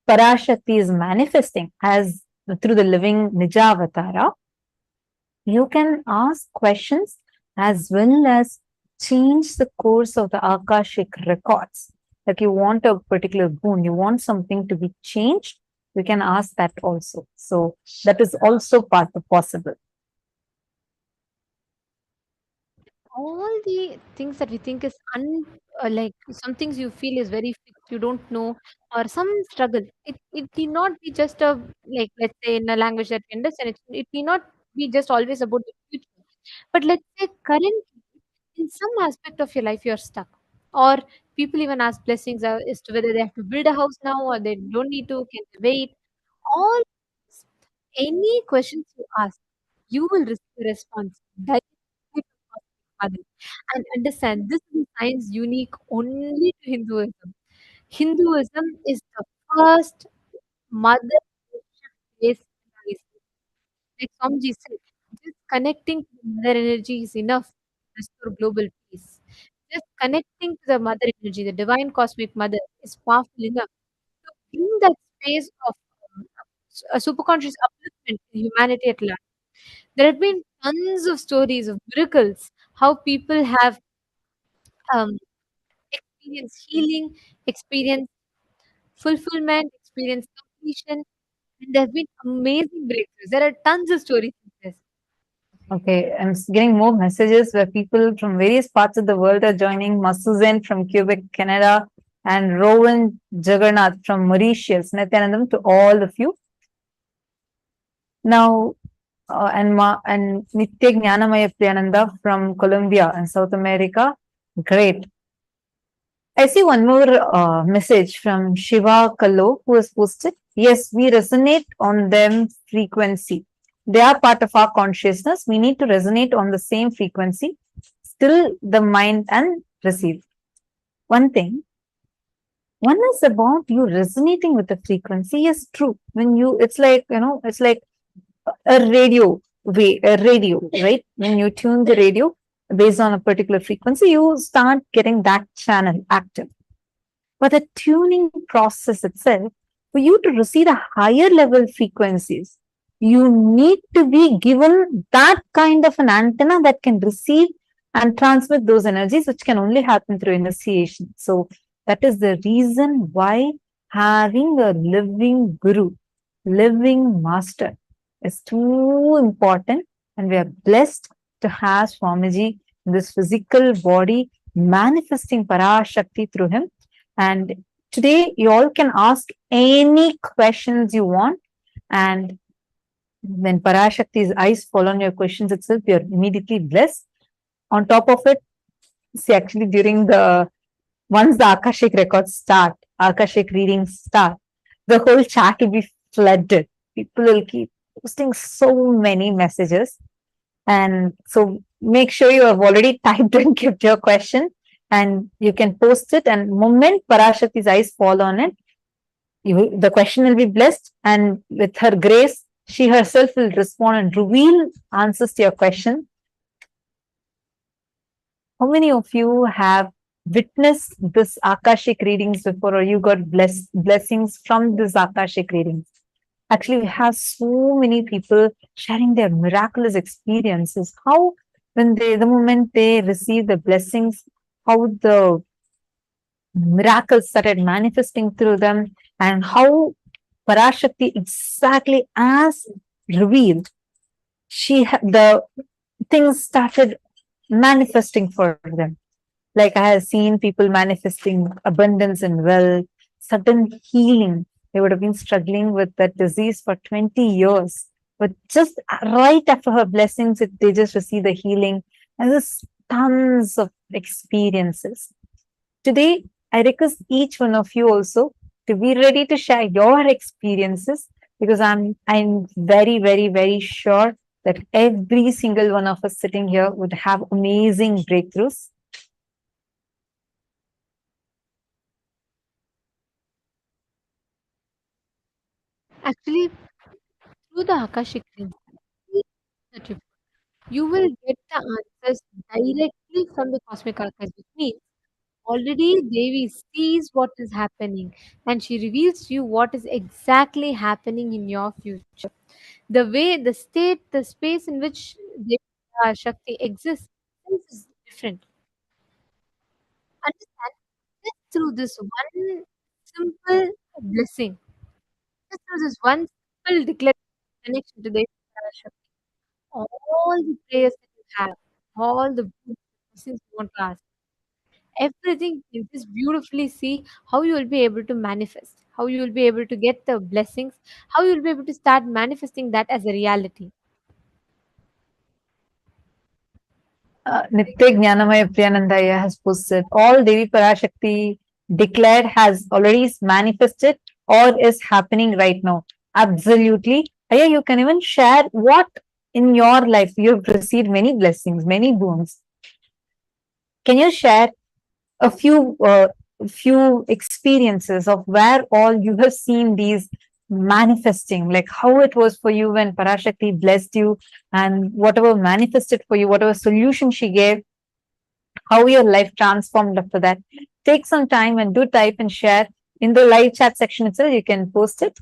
Parashakti is manifesting as through the living Nija Avatara, you can ask questions as well as change the course of the Akashic records. Like you want a particular boon, you want something to be changed, you can ask that also. So that is also part of possible. All the things that we think is like some things you feel is very fixed, you don't know, or some struggle. It need not be just a, like, let's say in a language that we understand. It need not be just always about the future. But let's say currently, in some aspect of your life, you're stuck. Or people even ask blessings as to whether they have to build a house now or they don't need to, can they wait? All any questions you ask, you will receive a response directly from Cosmic Mother. And understand, this is a science unique only to Hinduism. Hinduism is the first mother based analysis. Like Swamiji said, just connecting to the mother energy is enough to restore global peace. Just connecting to the mother energy, the divine cosmic mother, is powerful enough to bring that space of a superconscious upliftment to humanity at large. There have been tons of stories of miracles, how people have um, experienced healing, experienced fulfillment, experienced completion, and there have been amazing breakthroughs. There are tons of stories like this. Okay, I'm getting more messages where people from various parts of the world are joining. Masuzen from Quebec, Canada, and Rowan Jagannath from Mauritius. Nithyanandam to all of you. Now, and Nitya Jnanamaya Priyananda from Colombia and South America. Great. I see one more message from Shiva Kallo who has posted. Yes, we resonate on them frequency. They are part of our consciousness. We need to resonate on the same frequency, still the mind and receive. One thing, one is about you resonating with the frequency. Yes, true. When you, it's like, it's like a radio radio, right? When you tune the radio based on a particular frequency, you start getting that channel active. But the tuning process itself, for you to receive the higher level frequencies, you need to be given that kind of an antenna that can receive and transmit those energies, which can only happen through initiation. So that is the reason why having a living guru, living master is too important. And we are blessed to have Swamiji in this physical body manifesting Parashakti through him. And today you all can ask any questions you want. And when Parashakti's eyes fall on your questions itself, you're immediately blessed. On top of it, see, actually during once the Akashic records start, Akashic readings start, the whole chat will be flooded. People will keep posting so many messages. And so make sure you have already typed and kept your question and you can post it. And moment Parashakti's eyes fall on it, the question will be blessed. And with her grace, she herself will respond and reveal answers to your question. How many of you have witnessed this Akashic readings before, or you got blessings from this Akashic readings? Actually, we have so many people sharing their miraculous experiences. How, when the moment they receive the blessings, how the miracles started manifesting through them, and how Parashakti, exactly as revealed, the things started manifesting for them. Like I have seen people manifesting abundance and wealth, sudden healing. They would have been struggling with that disease for 20 years. But just right after her blessings, they just receive the healing. And there's tons of experiences. Today, I request each one of you also to be ready to share your experiences, because I'm very, very, very sure that every single one of us sitting here would have amazing breakthroughs. Actually, through the Akashic Readings that you will get the answers directly from the cosmic archives, which means already Devi sees what is happening and she reveals to you what is exactly happening in your future. The way, the state, the space in which Devi Shakti exists is different. Understand? Just through this one simple blessing, just through this one simple declaration connection to Devi Parashakti, all the prayers that you have, all the blessings you want to ask, everything you just beautifully see how you will be able to manifest, how you will be able to get the blessings, how you will be able to start manifesting that as a reality. Nitya Jnanamaya Priyanandaya has posted, all Devi Parashakti declared has already manifested or is happening right now. Absolutely. Aya, you can even share what in your life you have received many blessings, many boons. Can you share a few experiences of where all you have seen these manifesting, like how it was for you when Parashakti blessed you and whatever manifested for you, whatever solution she gave, how your life transformed after that? Take some time and do type and share in the live chat section itself. You can post it.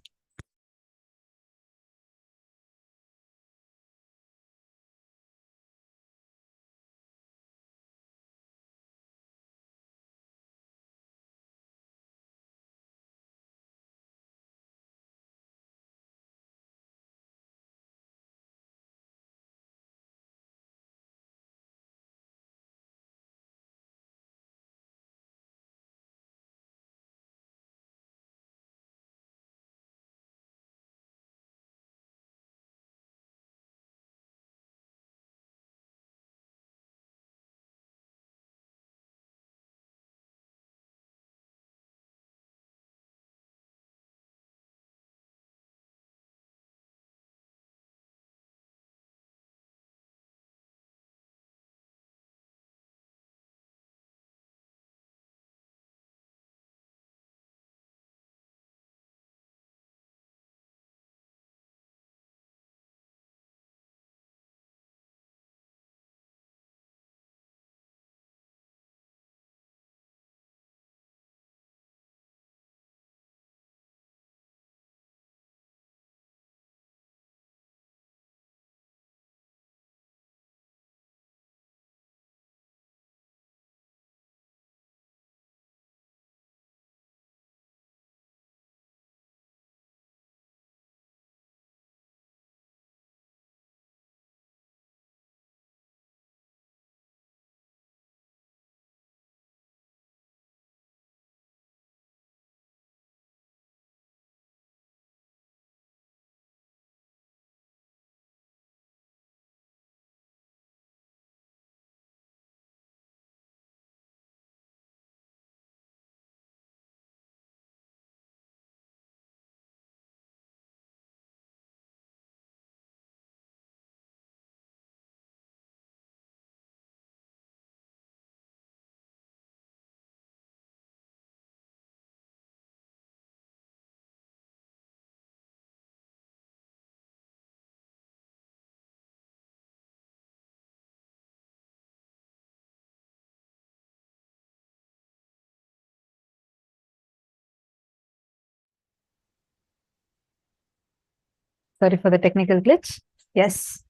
Sorry for the technical glitch. Yes,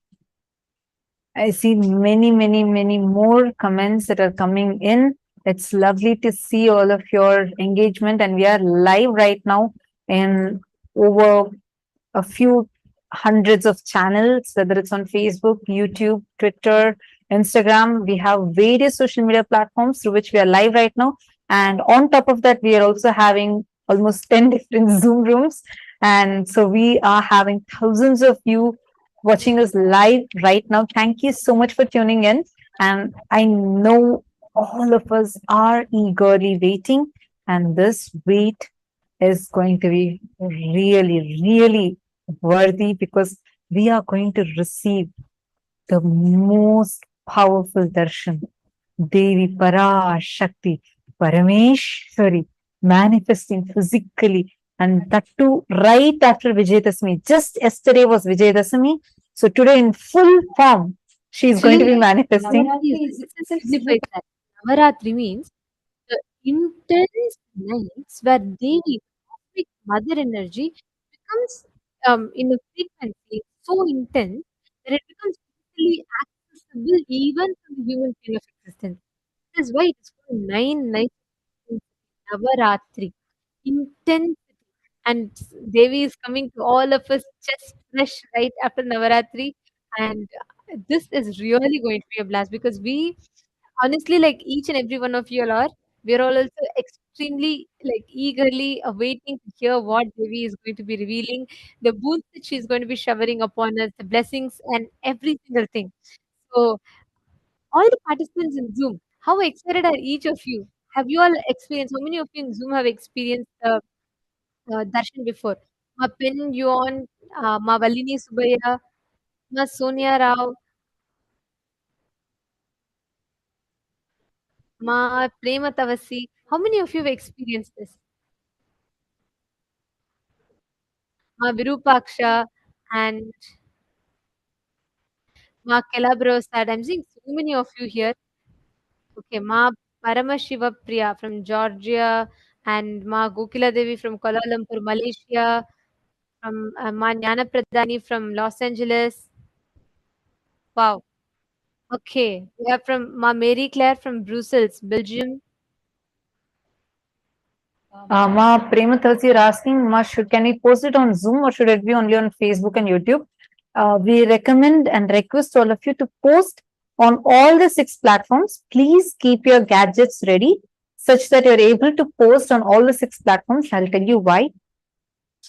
I see many, many, many more comments that are coming in. It's lovely to see all of your engagement, and we are live right now in over a few hundreds of channels, whether it's on Facebook, YouTube, Twitter, Instagram. We have various social media platforms through which we are live right now. And on top of that, we are also having almost 10 different Zoom rooms. And so we are having thousands of you watching us live right now. Thank you so much for tuning in. And I know all of us are eagerly waiting, and this wait is going to be really, really worthy, because we are going to receive the most powerful darshan, Devi Parashakti, Parameshwari, manifesting physically, and that too right after Vijayadashami. Just yesterday was Vijayadashami, so today in full form, she is going to be Actually, manifesting. Navaratri itself signifies that. Navaratri means the intense nights where Devi, cosmic mother energy, becomes in a frequency so intense that it becomes easily accessible even from the human plane of existence. That is why it is called 9 nights of Navaratri. Intensity. And Devi is coming to all of us just fresh right after Navaratri. And this is really going to be a blast because we honestly, like each and every one of you all are, we're all also extremely like eagerly awaiting to hear what Devi is going to be revealing, the boons that she's going to be showering upon us, the blessings and every single thing. So all the participants in Zoom, how excited are each of you? Have you all experienced? How many of you in Zoom have experienced darshan before? Ma Pen Yuan, Ma Valini Subaya, Ma Sonia Rao, Ma Prema Tavasi. How many of you have experienced this? Ma Virupaksha and Ma Calabrosad. I'm seeing so many of you here. Okay, Ma Paramashiva Priya from Georgia and Ma Gokila Devi from Kuala Lumpur, Malaysia, from Ma Jnana Pradhani from Los Angeles. Wow. Okay, we have from Ma Mary Claire from Brussels, Belgium. Ma Premathals, you're asking, Ma, can we post it on Zoom or should it be only on Facebook and YouTube? We recommend and request all of you to post on all the 6 platforms. Please keep your gadgets ready such that you're able to post on all the 6 platforms. I'll tell you why.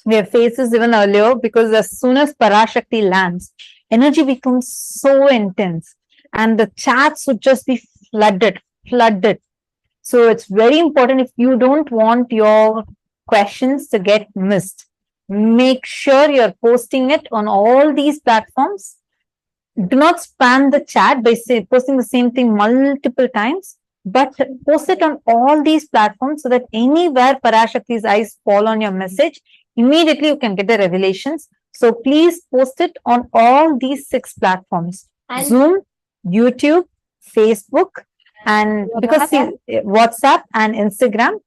We have faced this even earlier because as soon as Parashakti lands, energy becomes so intense and the chats would just be flooded. So it's very important, if you don't want your questions to get missed, make sure you're posting it on all these platforms. Do not spam the chat by posting the same thing multiple times, but post it on all these platforms so that anywhere Parashakti's eyes fall on your message, immediately you can get the revelations. So please post it on all these 6 platforms: Zoom, YouTube, Facebook, and because WhatsApp and Instagram.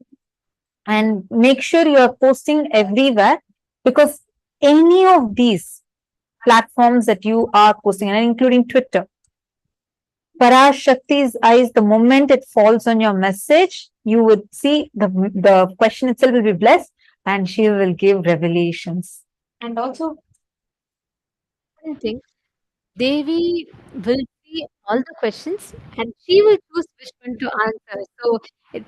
And make sure you are posting everywhere, because any of these platforms that you are posting, and including Twitter, Parashakti's eyes, the moment it falls on your message, you would see the question itself will be blessed and she will give revelations. And also, One thing, Devi will see all the questions and she will choose which one to answer. So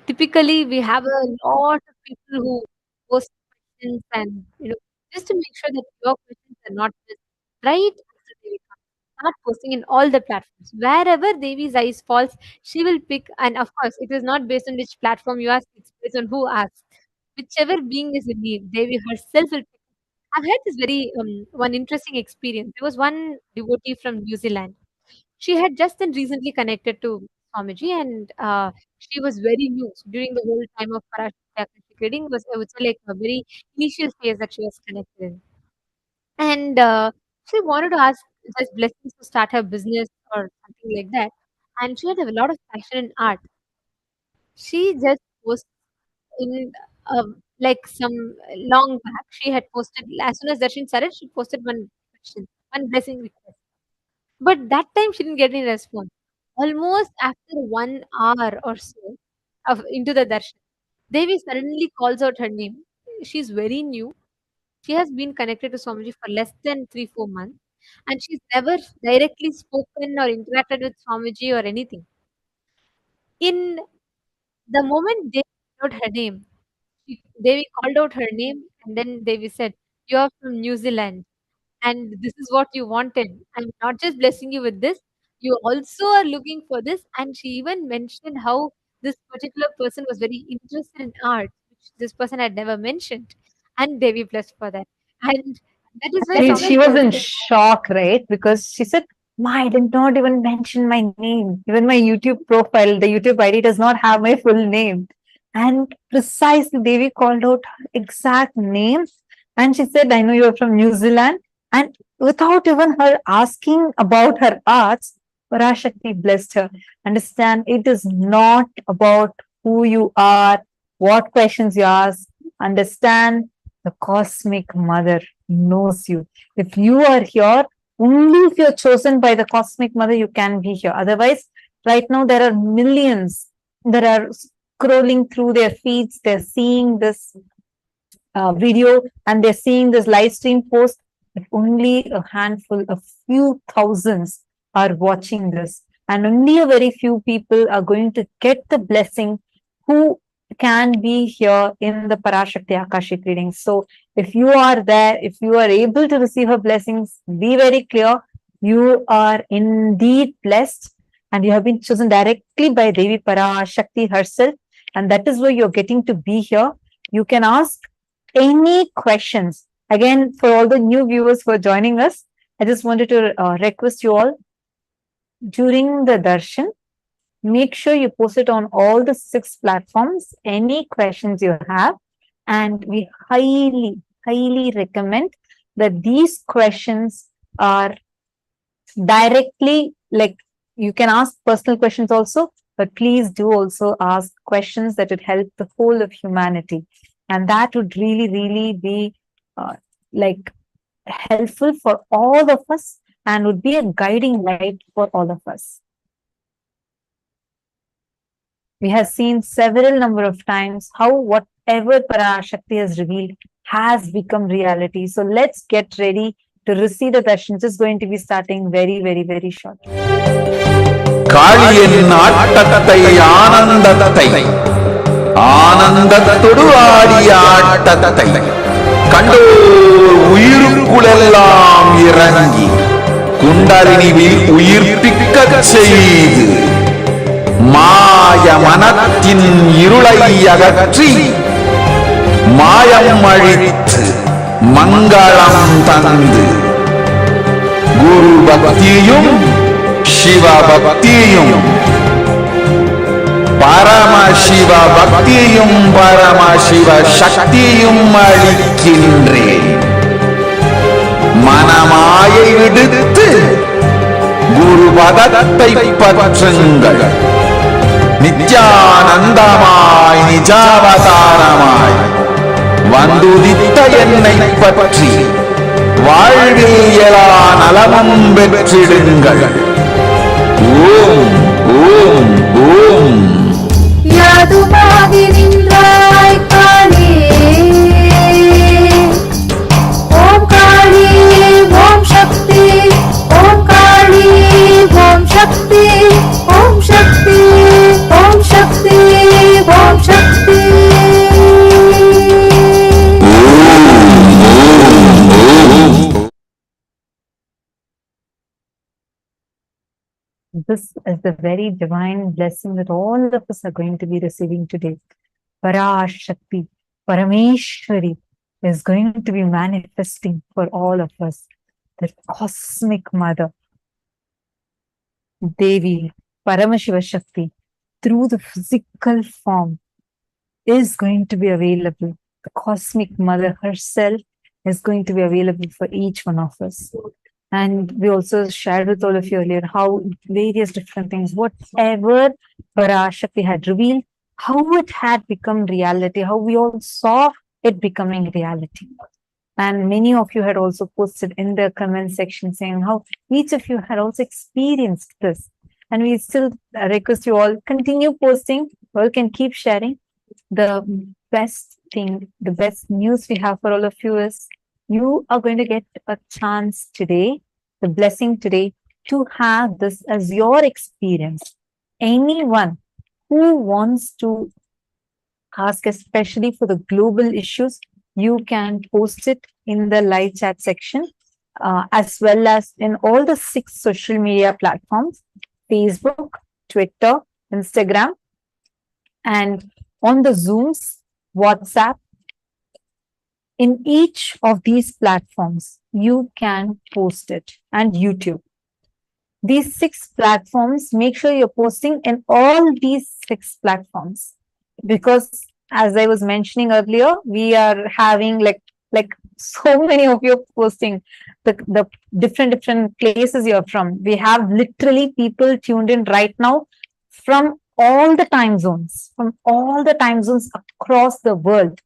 typically we have a lot of people who post questions and just to make sure that your questions are not missed right after Devi comes. Start posting in all the platforms. Wherever Devi's eyes falls, she will pick, and of course it is not based on which platform you ask, it's based on who asks. Whichever being is in need, Devi herself will pick. I've had this very one interesting experience. There was one devotee from New Zealand. She had just then recently connected to Swamiji, and she was very new. So during the whole time of Parashakti Akashic Reading was, I would say, like a very initial phase that she was connected in. And she wanted to ask just blessings to start her business or something like that. And she had a lot of passion in art. She just posted in like some long back. She had posted as soon as Darshan started. She posted one question, one blessing request. But that time she didn't get any response. Almost after 1 hour or so of into the darshan, Devi suddenly calls out her name. She's very new. She has been connected to Swamiji for less than 3 4 months, and she's never directly spoken or interacted with Swamiji or anything. In the moment Devi called out her name, Devi called out her name, and then Devi said, "You are from New Zealand, and this is what you wanted. I'm not just blessing you with this, you also are looking for this." And she even mentioned how this particular person was very interested in art, which this person had never mentioned. And Devi blessed for that. And that is why She, some she was people in say, shock, right? Because she said, Ma, I did not even mention my name. Even my YouTube profile, the YouTube ID does not have my full name. And precisely, Devi called out her exact name. And she said, I know you are from New Zealand. And without even her asking about her arts, Parashakti blessed her. Understand, it is not about who you are, what questions you ask. Understand, the cosmic mother knows you. If you are here, only if you're chosen by the cosmic mother, you can be here. Otherwise, right now, there are millions that are scrolling through their feeds. They're seeing this video and they're seeing this live stream post, but only a handful, a few thousands are watching this. And only a very few people are going to get the blessing who can be here in the Parashakti Akashic Readings. So if you are there, if you are able to receive her blessings, be very clear. You are indeed blessed and you have been chosen directly by Devi Parashakti herself. And that is why you're getting to be here. You can ask any questions. Again, for all the new viewers who are joining us, I just wanted to request you all during the darshan, make sure you post it on all the 6 platforms, any questions you have. And we highly recommend that these questions are directly, like, you can ask personal questions also, but please do also ask questions that would help the whole of humanity. And that would really be like helpful for all of us and would be a guiding light for all of us. We have seen several number of times how whatever Parashakti has revealed has become reality. So let's get ready to receive the darshan. This is going to be starting very shortly. காளியின் ஆட்டத்தை ஆனந்தத்தை ஆனந்தத்தொடு ஆடிய ஆட்டத்தை கண்டோர் உயிருக்குளெல்லாம் இறங்கி குண்டலினிவில் உயிர்ப்பிக்கச் செய்து மாய மனத்தின் இருளை அகற்றி மாயம் அழித்து மங்களம் தந்து குரு பக்தியும் சிவ பக்தியும் பரமசிவ பக்தியும் பரமசிவ சக்தியும் அளிக்கின்றேன். மனமாயை விடுத்து குரு பதத்தை பற்றுங்கள். நித்யானந்தமாய் நிஜாவதாரமாய் வந்துதித்த என்னை பற்றி வாழ்வில் எல்லா நலமும் பெற்றிடுங்கள். ஓம் ஓம் ஓம். யாதுமாகி நின்றாய் காளியே, ஓம் காளி ஓம் சக்தி, ஓம் காளி ஓம் சக்தி, ஓம் சக்தி ஓம் சக்தி ஓம் சக்தி. This is the very divine blessing that all of us are going to be receiving today. Parashakti, Parameshwari is going to be manifesting for all of us. The cosmic mother, Devi, Paramashiva Shakti, through the physical form is going to be available. The cosmic mother herself is going to be available for each one of us. And we also shared with all of you earlier how various different things, whatever Parashakti had revealed, how it had become reality, how we all saw it becoming reality. And many of you had also posted in the comment section saying how each of you had also experienced this. And we still request you all continue posting, or you can keep sharing. The best thing, the best news we have for all of you is you are going to get a chance today, the blessing today, to have this as your experience. Anyone who wants to ask, especially for the global issues, you can post it in the live chat section, as well as in all the 6 social media platforms, Facebook, Twitter, Instagram, and on the Zooms, WhatsApp. In each of these platforms, you can post it, and YouTube. These 6 platforms, make sure you're posting in all these 6 platforms, because as I was mentioning earlier, we are having like so many of you posting the different places you're from. We have literally people tuned in right now from all the time zones, across the world.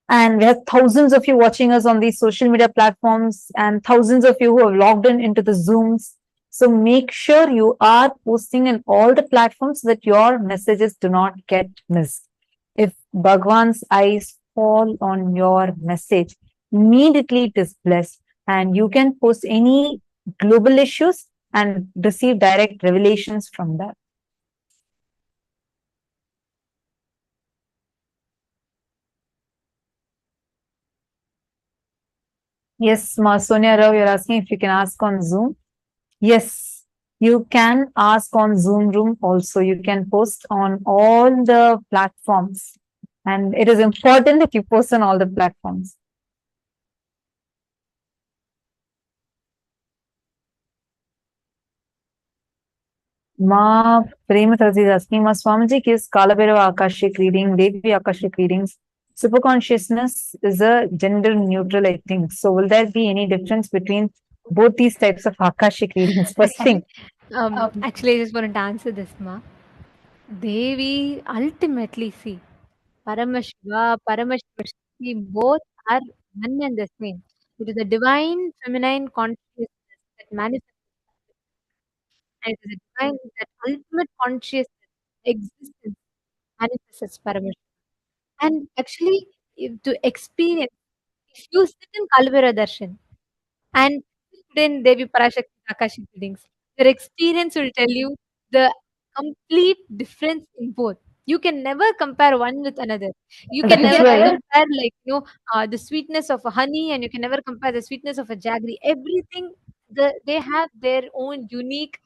And we have thousands of you watching us on these social media platforms, and thousands of you who have logged in into the Zooms. So make sure you are posting in all the platforms so that your messages do not get missed. If Bhagavan's eyes fall on your message, immediately it is blessed, and you can post any global issues and receive direct revelations from that. Yes, Ma Sonia Rao, you're asking if you can ask on Zoom. Yes, you can ask on Zoom Room also. You can post on all the platforms. And it is important that you post on all the platforms. Ma Premathasi is asking, Ma Swamiji gives Kalabhairava Akashic reading, Devi Akashic readings. Super consciousness is a gender neutral, I think. So will there be any difference between both these types of Akashic readings? First thing. Actually, I just wanted to answer this, Ma. Devi ultimately see Paramashiva, Paramashivashakti, both are one and the same. It is a divine feminine consciousness that manifests, and it is a divine that ultimate consciousness existence manifests as Paramashiva. And actually, to experience, if you sit in Kalvera Darshan and in Devi Parashakti Akashic Readings, your experience will tell you the complete difference in both. You can never compare one with another. You can That is never right. compare, like, the sweetness of a honey, and you can never compare the sweetness of a jaggery. Everything, they have their own unique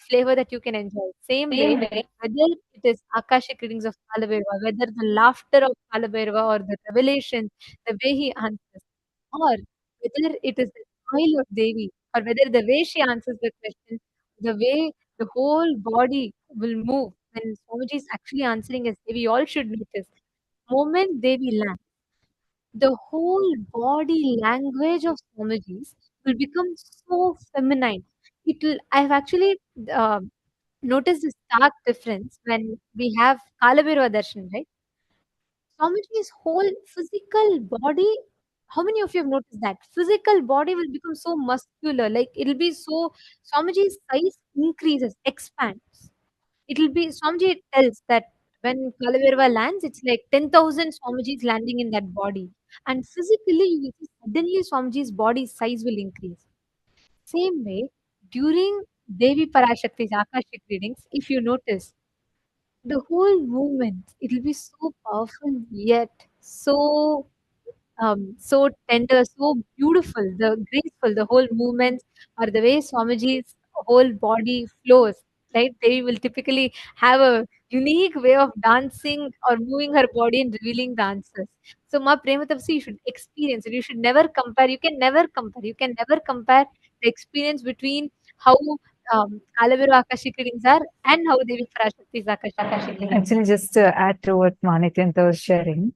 flavor that you can enjoy. Same way, whether it is Akashic readings of Kalabhairava, whether the laughter of Kalabhairava or the revelation, the way he answers, or whether it is the smile of Devi, or whether the way she answers the question, the way the whole body will move when Swamiji is actually answering as Devi, all should notice. Moment Devi lands, the whole body language of Swamiji's will become so feminine. I've actually uh, noticed this stark difference when we have Kalabhairava Darshan, right? Swamiji's whole physical body, how many of you have noticed that? Physical body will become so muscular, like it'll be so, Swamiji's size increases, expands. It'll be, Swamiji tells that when Kalavirva lands, it's like 10,000 Swamijis landing in that body. And physically, you will see suddenly Swamiji's body size will increase. Same way, during Devi Parashakti's Akashic readings, if you notice, the whole movement, it'll be so powerful yet so tender, so beautiful, the graceful, the whole movements, or the way Swamiji's whole body flows, right? They will typically have a unique way of dancing or moving her body and revealing the answers. So, Ma Prematapsi, you should experience it. You should never compare. You can never compare. You can never compare the experience between how Kalaviru Akashic readings are and how Devi Parashakti's Akashic readings. Actually, just to add to what Nithyananda was sharing,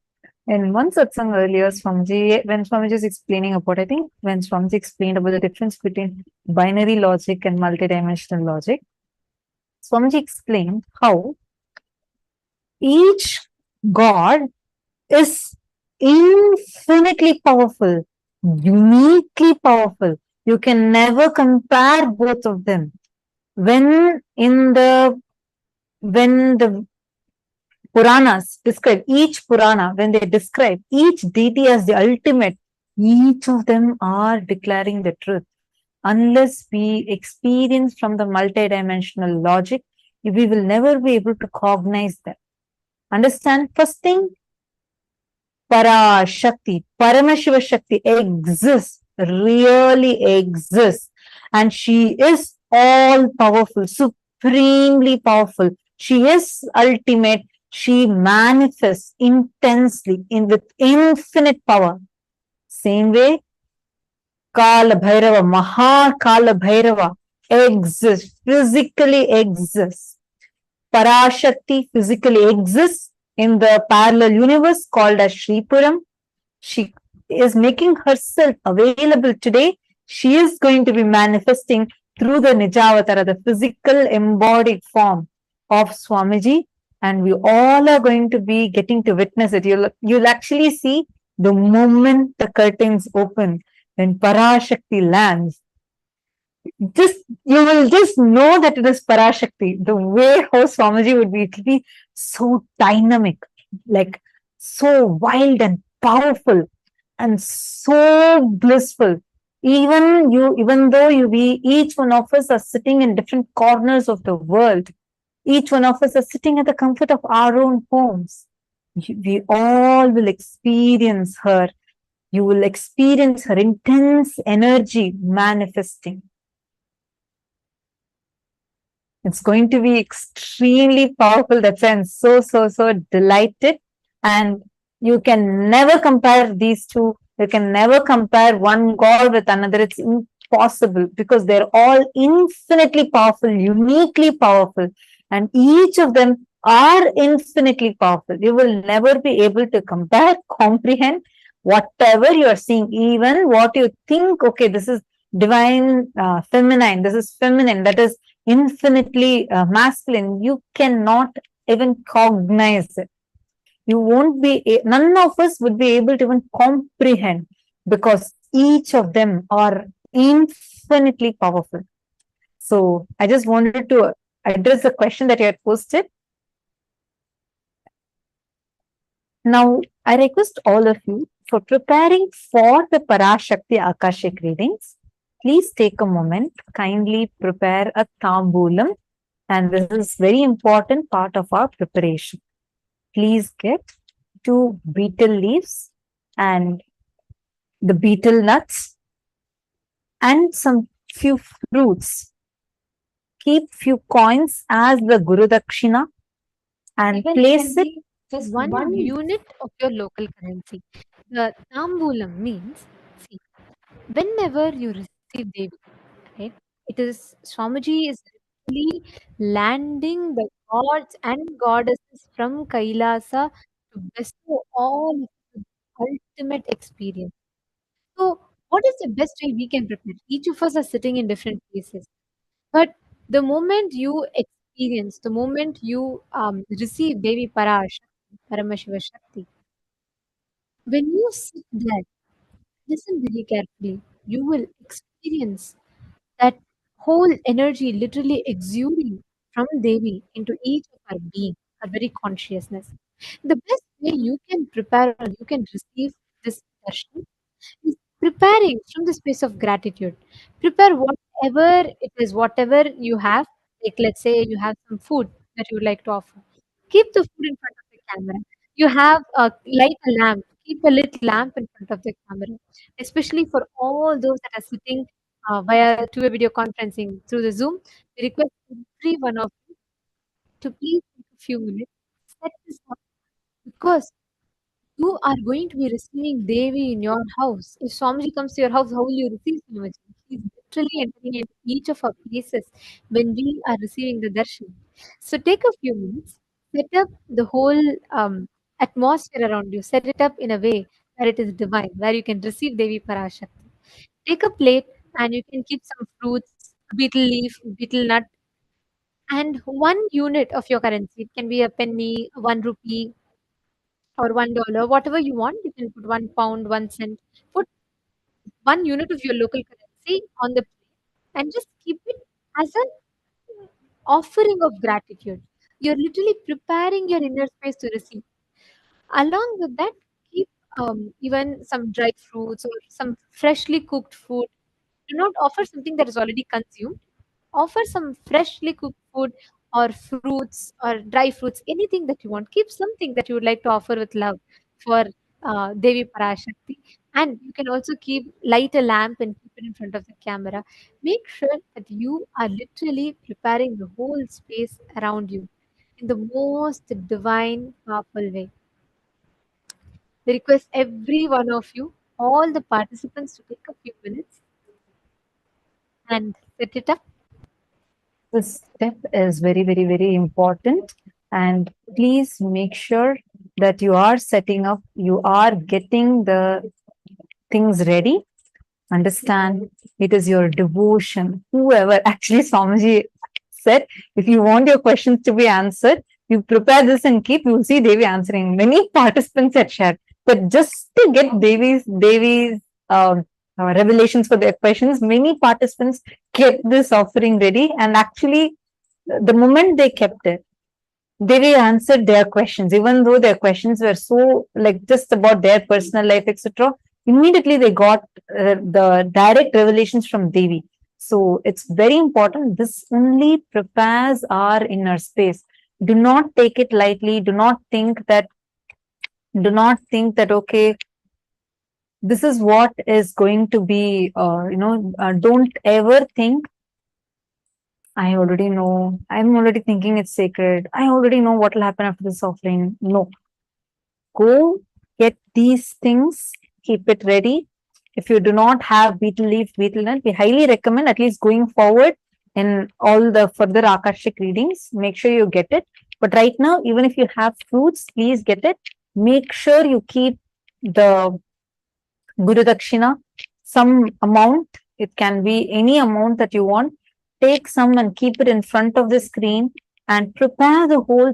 in one satsang earlier, Swamiji, when Swamiji is explaining about, I think when Swamiji explained about the difference between binary logic and multidimensional logic, Swamiji explained how each God is infinitely powerful, uniquely powerful. You can never compare both of them. When the Puranas describe each Purana, when they describe each deity as the ultimate, each of them are declaring the truth. Unless we experience from the multidimensional logic, we will never be able to cognize that. Understand? First thing, Parashakti, Paramashiva Shakti exists, really exists. And she is all powerful, supremely powerful. She is ultimate. She manifests intensely with infinite power. Same way, Kala Bhairava, Mahakala Bhairava exists, physically exists. Parashakti physically exists in the parallel universe called as Shripuram. She is making herself available today. She is going to be manifesting through the Nijavatara, the physical embodied form of Swamiji, and we all are going to be getting to witness it. You'll actually see the moment the curtains open when Parashakti lands. Just you will just know that it is Parashakti. The way how Swamiji would be, it will be so dynamic, like so wild and powerful and so blissful. Even though each one of us are sitting in different corners of the world, each one of us are sitting at the comfort of our own homes. We all will experience her. You will experience her intense energy manifesting. It's going to be extremely powerful. That's why I'm so delighted. And you can never compare these two. You can never compare one God with another. It's impossible because they're all infinitely powerful, uniquely powerful. And each of them are infinitely powerful. You will never be able to compare, comprehend whatever you are seeing, even what you think, okay, this is divine feminine, this is feminine, that is infinitely masculine. You cannot even cognize it. You won't be, none of us would be able to even comprehend because each of them are infinitely powerful. So I just wanted to address the question that you had posted. Now, I request all of you for preparing for the Parashakti Akashic readings. Please take a moment, kindly prepare a tambulam, and this is very important part of our preparation. Please get 2 betel leaves and the betel nuts and some few fruits. Keep few coins as the Guru Dakshina and place it just one unit of your local currency. The tambulam means, see, whenever you receive Devi, right, it is Swamiji is really landing the gods and goddesses from Kailasa to bestow all of the ultimate experience. So, what is the best way we can prepare? Each of us are sitting in different places, but the moment you experience, the moment you receive Devi Parashakti, Paramashiva Shakti, when you sit there, listen very carefully, you will experience that whole energy literally exuding from Devi into each of our being, our very consciousness. The best way you can prepare or you can receive this darshan is preparing from the space of gratitude. Prepare whatever it is, whatever you have. Like, let's say you have some food that you would like to offer. Keep the food in front of the camera. You have light a lamp. Keep a lit lamp in front of the camera, especially for all those that are sitting via two-way video conferencing through the Zoom. We request every one of you to please take a few minutes, set this up because you are going to be receiving Devi in your house. If Swamiji comes to your house, how will you receive Swamiji? He's literally entering into each of our places when we are receiving the darshan. So take a few minutes, set up the whole atmosphere around you, set it up in a way where it is divine, where you can receive Devi Parashakti. Take a plate and you can keep some fruits, betel leaf, betel nut, and one unit of your currency. It can be a penny, 1 rupee, or $1, whatever you want. You can put 1 pound, 1 cent. Put 1 unit of your local currency on the plate and just keep it as an offering of gratitude. You're literally preparing your inner space to receive. Along with that, keep even some dried fruits or some freshly cooked food. Do not offer something that is already consumed. Offer some freshly cooked food or fruits or dry fruits, anything that you want. Keep something that you would like to offer with love for Devi Parashakti. And you can also light a lamp and keep it in front of the camera. Make sure that you are literally preparing the whole space around you. in the most divine, powerful way. I request every one of you, all the participants, to take a few minutes and set it up. This step is very, very, very important. And please make sure that you are setting up, you are getting the things ready. Understand, it is your devotion. Whoever, actually, Swamiji said, if you want your questions to be answered, you prepare this and keep, you will see Devi answering. Many participants had shared. But just to get Devi's revelations for their questions, many participants kept this offering ready, and actually, the moment they kept it, they answered their questions, even though their questions were so like just about their personal life, etc. Immediately they got the direct revelations from Devi. So it's very important. This only prepares our inner space. Do not take it lightly. Do not think that. Okay, this is what is going to be. Don't ever think I already know. I'm already thinking it's sacred. I already know what will happen after this offering. No. Go get these things, keep it ready. If you do not have betel leaf, betel nut, we highly recommend at least going forward in all the further Akashic readings. Make sure you get it. But right now, even if you have fruits, please get it. Make sure you keep the Guru Dakshina, some amount. It can be any amount that you want. Take some and keep it in front of the screen and prepare the whole